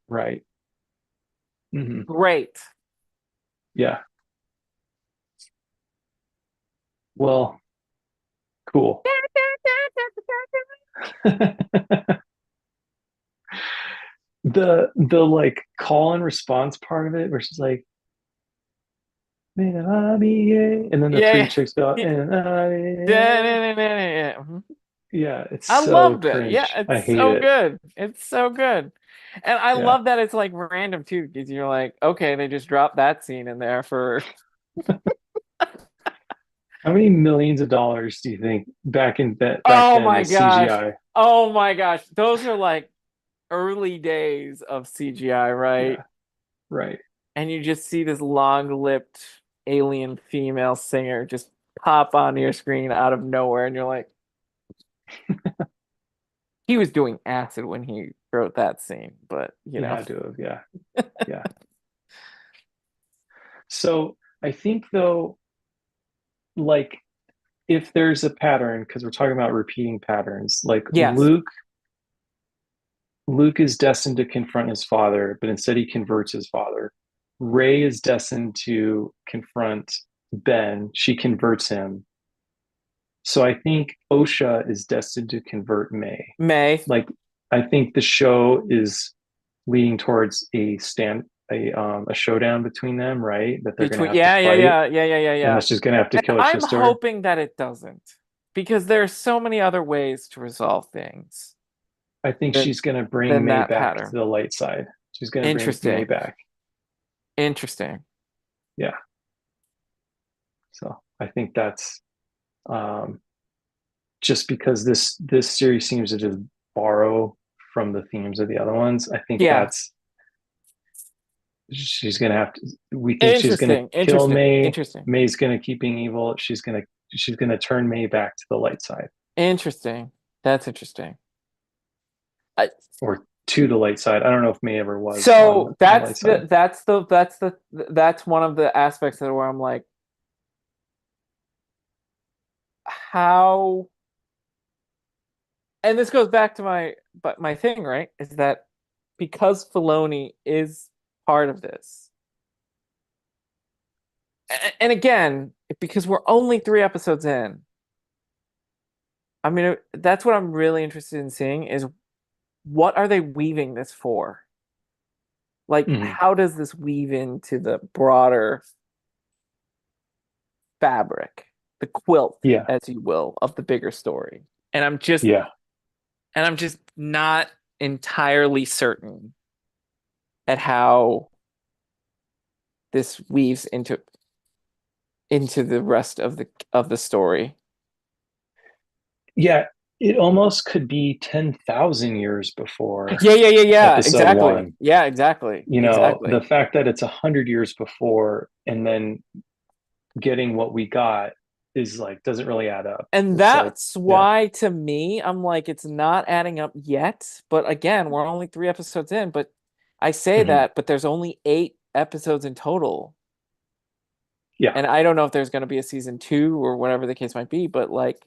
Right. Hmm. Great. Yeah. Well, cool. The like call and response part of it, where she's like, and then the three Yeah, chicks go, yeah. yeah, it's I so loved it. Yeah, cringe. it's I hate so it. good. It's so good. And I Yeah. love that it's like random too, because you're like, okay, they just dropped that scene in there for How many millions of dollars do you think back oh then my was gosh. CGI? Oh my gosh. Those are like early days of CGI, right? Yeah, right. And you just see this long-lipped alien female singer just pop onto your screen out of nowhere, and you're like, he was doing acid when he wrote that scene, but He had to have, yeah, yeah. So I think though, like if there's a pattern, because we're talking about repeating patterns, like yes, Luke is destined to confront his father, but instead he converts his father. Rey is destined to confront Ben. She converts him. So I think Osha is destined to convert May. May Like I think the show is leading towards a showdown between them, right? That they're going to between have to yeah, yeah, fight, yeah, yeah, yeah, yeah, and yeah. that's just going to have to And kill its I'm sister. hoping that it doesn't, because there are so many other ways to resolve things I think than she's going to bring than May that back to pattern. the light side. She's going to bring May Interesting. back. Interesting. Yeah. So I think that's um, just because this series seems to just borrow from the themes of the other ones. I think Yeah. that's she's gonna have to. We think she's gonna Interesting, kill interesting, May. interesting, May's gonna keep being evil. She's gonna turn May back to the light side, interesting. That's interesting. I, or to the light side. I don't know if May ever was so on the light side. that's one of the aspects that where I'm like, how, and this goes back to my thing, right? Is that because Filoni is part of this, and again, because we're only 3 episodes in, I mean, that's what I'm really interested in seeing is what are they weaving this for? Like, Mhm. how does this weave into the broader fabric, the quilt, Yeah, as you will, of the bigger story? And I'm just yeah, and I'm just not entirely certain at how this weaves into the rest of the story. yeah. It almost could be 10,000 years before Yeah, episode exactly. one. Yeah, exactly. The Exactly. fact that it's 100 years before, and then getting what we got is like doesn't really add up. And So that's yeah. why to me, I'm like, it's not adding up yet. But again, we're only 3 episodes in, but I say Mhm. that, but there's only 8 episodes in total. Yeah. And I don't know if there's going to be a season 2 or whatever the case might be, but like,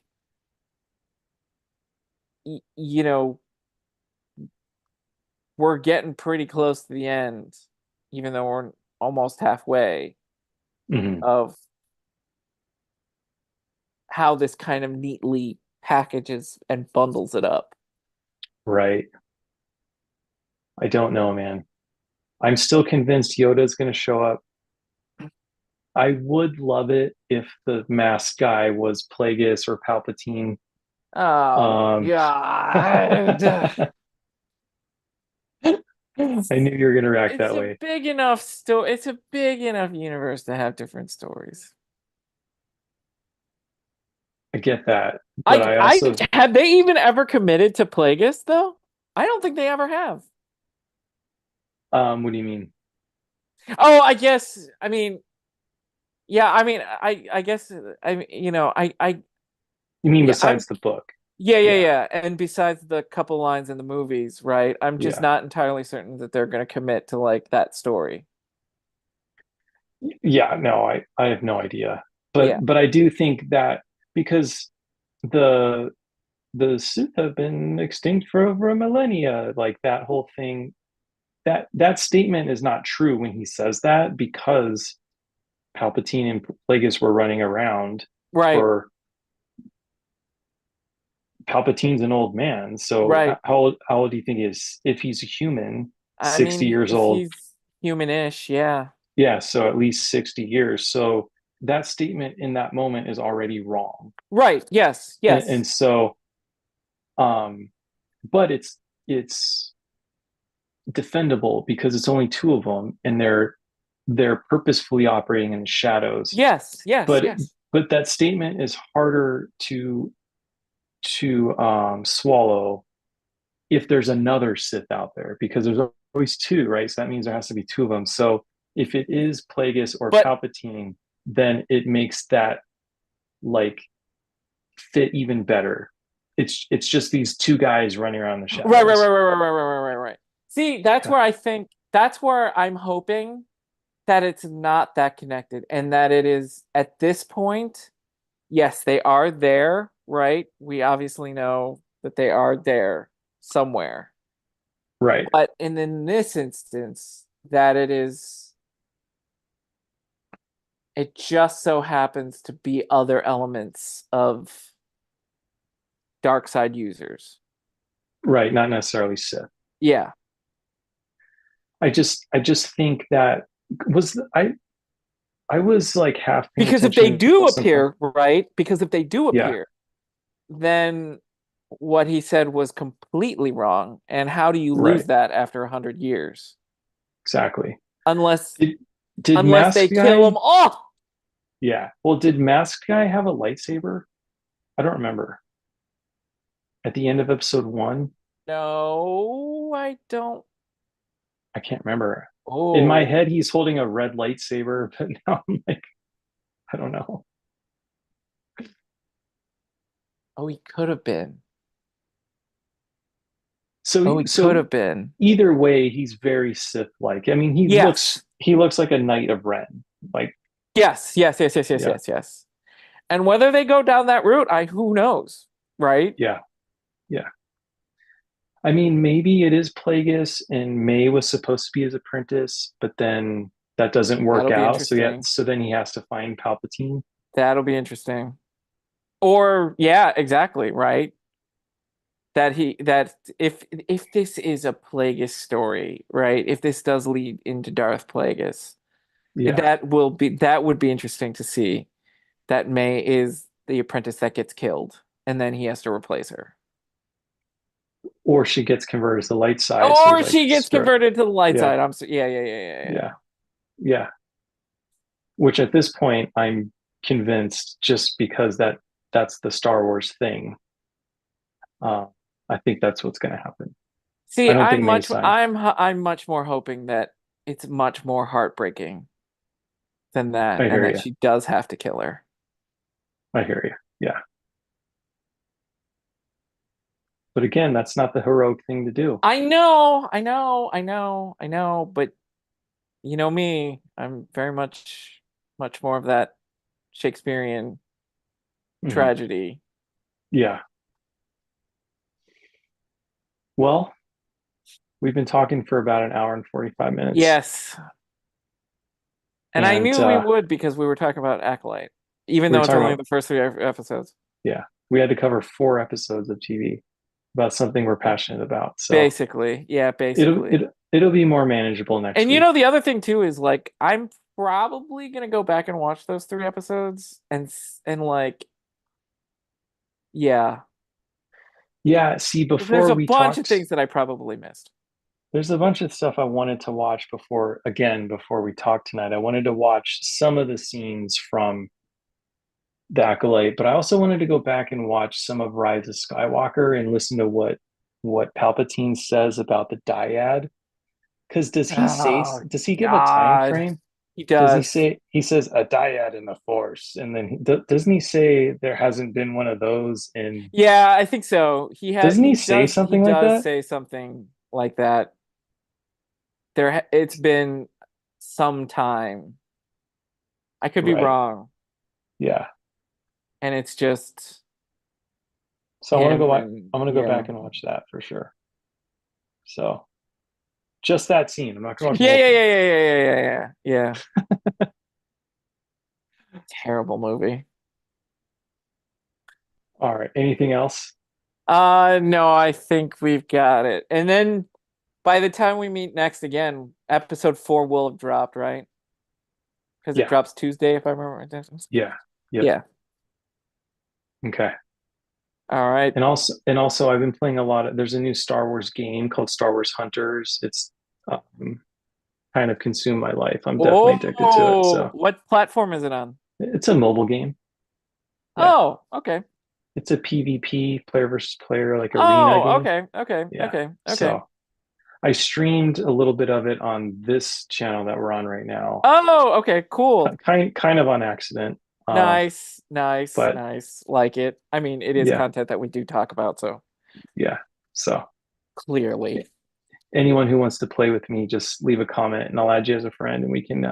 you know, we're getting pretty close to the end, even though we're almost halfway Mhm. of how this kind of neatly packages and bundles it up. Right. I don't know, man. I'm still convinced Yoda is going to show up. I would love it if the masked guy was Plagueis or Palpatine. Oh Um, God. I knew you were going to react It's that a way. big enough story. It's a big enough universe to have different stories. I get that, but I I I also, have they even ever committed to Plagueis though? I don't think they ever have. what do you mean? Oh, I guess. I mean, yeah. I mean, I guess. I mean, You mean yeah. I'm besides the book? Yeah, yeah. And besides the couple lines in the movies, right? I'm just yeah, not entirely certain that they're going to commit to like that story. yeah. No, I have no idea, Yeah. but I do think that because the the Sith have been extinct for over a millennia, like that whole thing, that statement is not true when he says that, because Palpatine and Plagueis were running around Right. for Palpatine's an old man. So Right. how old do you think he is? If he's a human, I 60 mean, years if old. he's humanish, yeah. Yeah, so at least 60 years. So that statement in that moment is already wrong. Right. Yes. And Yes. so um but it's defendable because it's only two of them, and they're purposefully operating in the shadows. Yes. Yes. But Yes. that statement is harder to swallow if there's another Sith out there, because there's always two, right? So that means there has to be two of them. So if it is Plagueis or But Palpatine, then it makes that like fit even better. It's just these two guys running around the right, right, right, shadows. right, right, right, right, right, right. See, Okay. that's where I'm hoping that it's not that connected and that it is at this point, yes, they are there, right? We obviously know that they are there somewhere. Right. But in this instance, that it just so happens to be other elements of dark side users. Right. Not necessarily Sith. Yeah. I just think that was I was like half paying Because if they attention do till some point. appear, right? Because if they do Yeah. appear, then what he said was completely wrong. And how do you lose Right. that after 100 years? Exactly. Unless Did unless they Mask kill them Guy? all. Yeah. Well, did Mask Guy have a lightsaber? I don't remember. At the end of episode one, No, I don't. I can't remember. In my Oh, head, he's holding a red lightsaber, but now I'm like, I don't know. oh, he could have been. So Oh, he could so have been. either way, he's very Sith-like. I mean, Yes. he looks like a Knight of Ren. Like, Yes. Yes. Yes. Yes. Yes. yeah, Yes. Yes. And whether they go down that route, who knows, right? yeah, yeah. I mean, maybe it is Plagueis and May was supposed to be his apprentice, but then that doesn't work That'll be out. So yeah, interesting. so then he has to find Palpatine. That'll be interesting. Or yeah, exactly, right? That if this is a Plagueis story, right? If this does lead into Darth Plagueis, Yeah. that would be interesting to see. That May is the apprentice that gets killed, and then he has to replace her. Or she gets converted to the light side. So he's Or like, she gets screw it. converted to the light Yeah, side. Yeah, yeah, yeah, yeah, yeah. yeah, yeah. Which at this point, I'm convinced just because that's the Star Wars thing. Uh, I think that's what's going to happen. I See, don't think May's side. I'm much more hoping that it's much more heartbreaking than that, I and hear that you. she does have to kill her. I hear you. Yeah. But again, that's not the heroic thing to do. I know, I know, I know, I know, but you know me, I'm very much more of that Shakespearean Mhm. tragedy. Yeah. Well, we've been talking for about an hour and 45 minutes. Yes. And I And knew we would because we were talking about Acolyte, even we were though it's talking only about, the first three episodes. yeah, we had to cover 4 episodes of TV about something we're passionate about. So Basically, yeah, basically. it'll be more manageable next And you week. know, the other thing too is like I'm probably gonna go back and watch those three episodes and like, yeah, Yeah, see, there's before a we bunch of talked, things that I probably missed. there's a bunch of stuff I wanted to watch before we talked tonight. I wanted to watch some of the scenes from The Acolyte, but I also wanted to go back and watch some of Rise of Skywalker and listen to what Palpatine says about the dyad. Because Oh does he give a time God, frame? he Does he does. say he says a dyad in the Force, and then doesn't he say there hasn't been one of those in? Yeah, I think so. Doesn't he say He something like does that? say something like that. It's been some time. I could be Right. wrong, Yeah. and it's just So I want to him go. and I'm going to go yeah. back and watch that for sure. So just that scene. I'm not going to watch the Yeah, whole yeah, thing. yeah, yeah, yeah, yeah, yeah, yeah. Yeah. Terrible movie. All right. Anything else? No, I think we've got it. And then by the time we meet next again, episode 4 will have dropped, right? Because it Yeah. drops Tuesday, if I remember right. Yeah. Yep. Yeah. Okay. All right. And also I've been playing a lot of there's a new Star Wars game called Star Wars Hunters. It's kind of consumed my life. I'm definitely addicted to it. Oh, So what platform is it on? it's a mobile game. Yeah. Oh, okay. It's a PvP player versus player like arena Oh, game. okay, okay, Yeah. okay, okay. So I streamed a little bit of it on this channel that we're on right now. Oh, okay, cool. Kind of on accident. Nice, nice, But nice. Like it. I mean, it is yeah, content that we do talk about, so yeah. So clearly. anyone who wants to play with me, just leave a comment and I'll add you as a friend and we can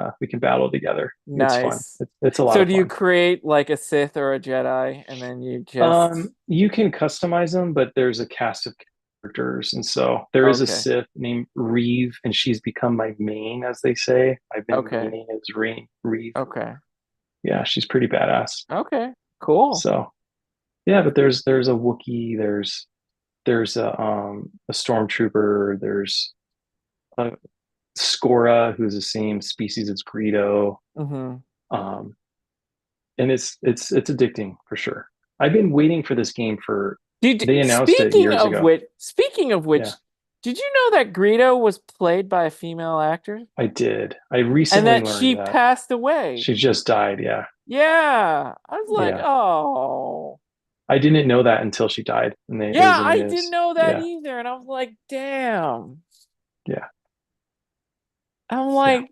battle together. It's fun. Nice. It's a lot So of do you fun. create like a Sith or a Jedi and then you just You can customize them, but there's a cast of characters, and so there is a okay. Sith named Reeve, and she's become my main, as they say. I've been Okay. maining as Reeve. Okay. Yeah, she's pretty badass. Okay. Cool. So yeah, but there's a Wookiee, there's a stormtrooper, there's a Skora, who's the same species as Greedo. Mm-hmm. Um, and it's addicting for sure. I've been waiting for this game for they announced it years ago. Speaking of Yeah, which, did you know that Greedo was played by a female actor I did. I and recently that learned she that. passed away? She just died. Yeah. Yeah. I was like, Yeah. oh. I didn't know that until she died and it Yeah, was in the I didn't news. know that Yeah. either. And I was like, damn. Yeah. I'm Yeah. like,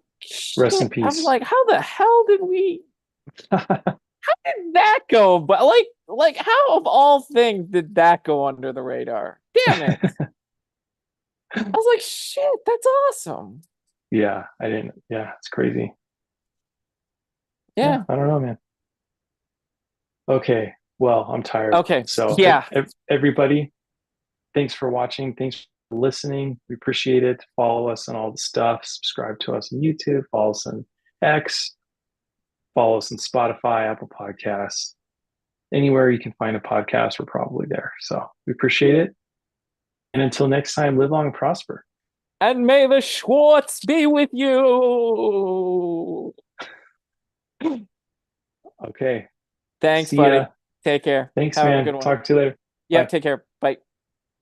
Rest in shit. I'm peace. like, how the hell did we? How did that go? But how of all things did that go under the radar? Damn it! I was like, shit, that's awesome. Yeah, I didn't. Yeah, it's crazy. Yeah, Yeah. I don't know, man. Okay, well, I'm tired. Okay. So, Yeah. everybody, thanks for watching. Thanks for listening. We appreciate it. Follow us on all the stuff. Subscribe to us on YouTube. Follow us on X. Follow us on Spotify, Apple Podcasts. Anywhere you can find a podcast, we're probably there. So, we appreciate it. And until next time, live long and prosper. And may the Schwartz be with you. Okay, Thanks, see ya. buddy. Take care. Thanks, Have a man. good one. Talk to you later. Yep, Bye. take care.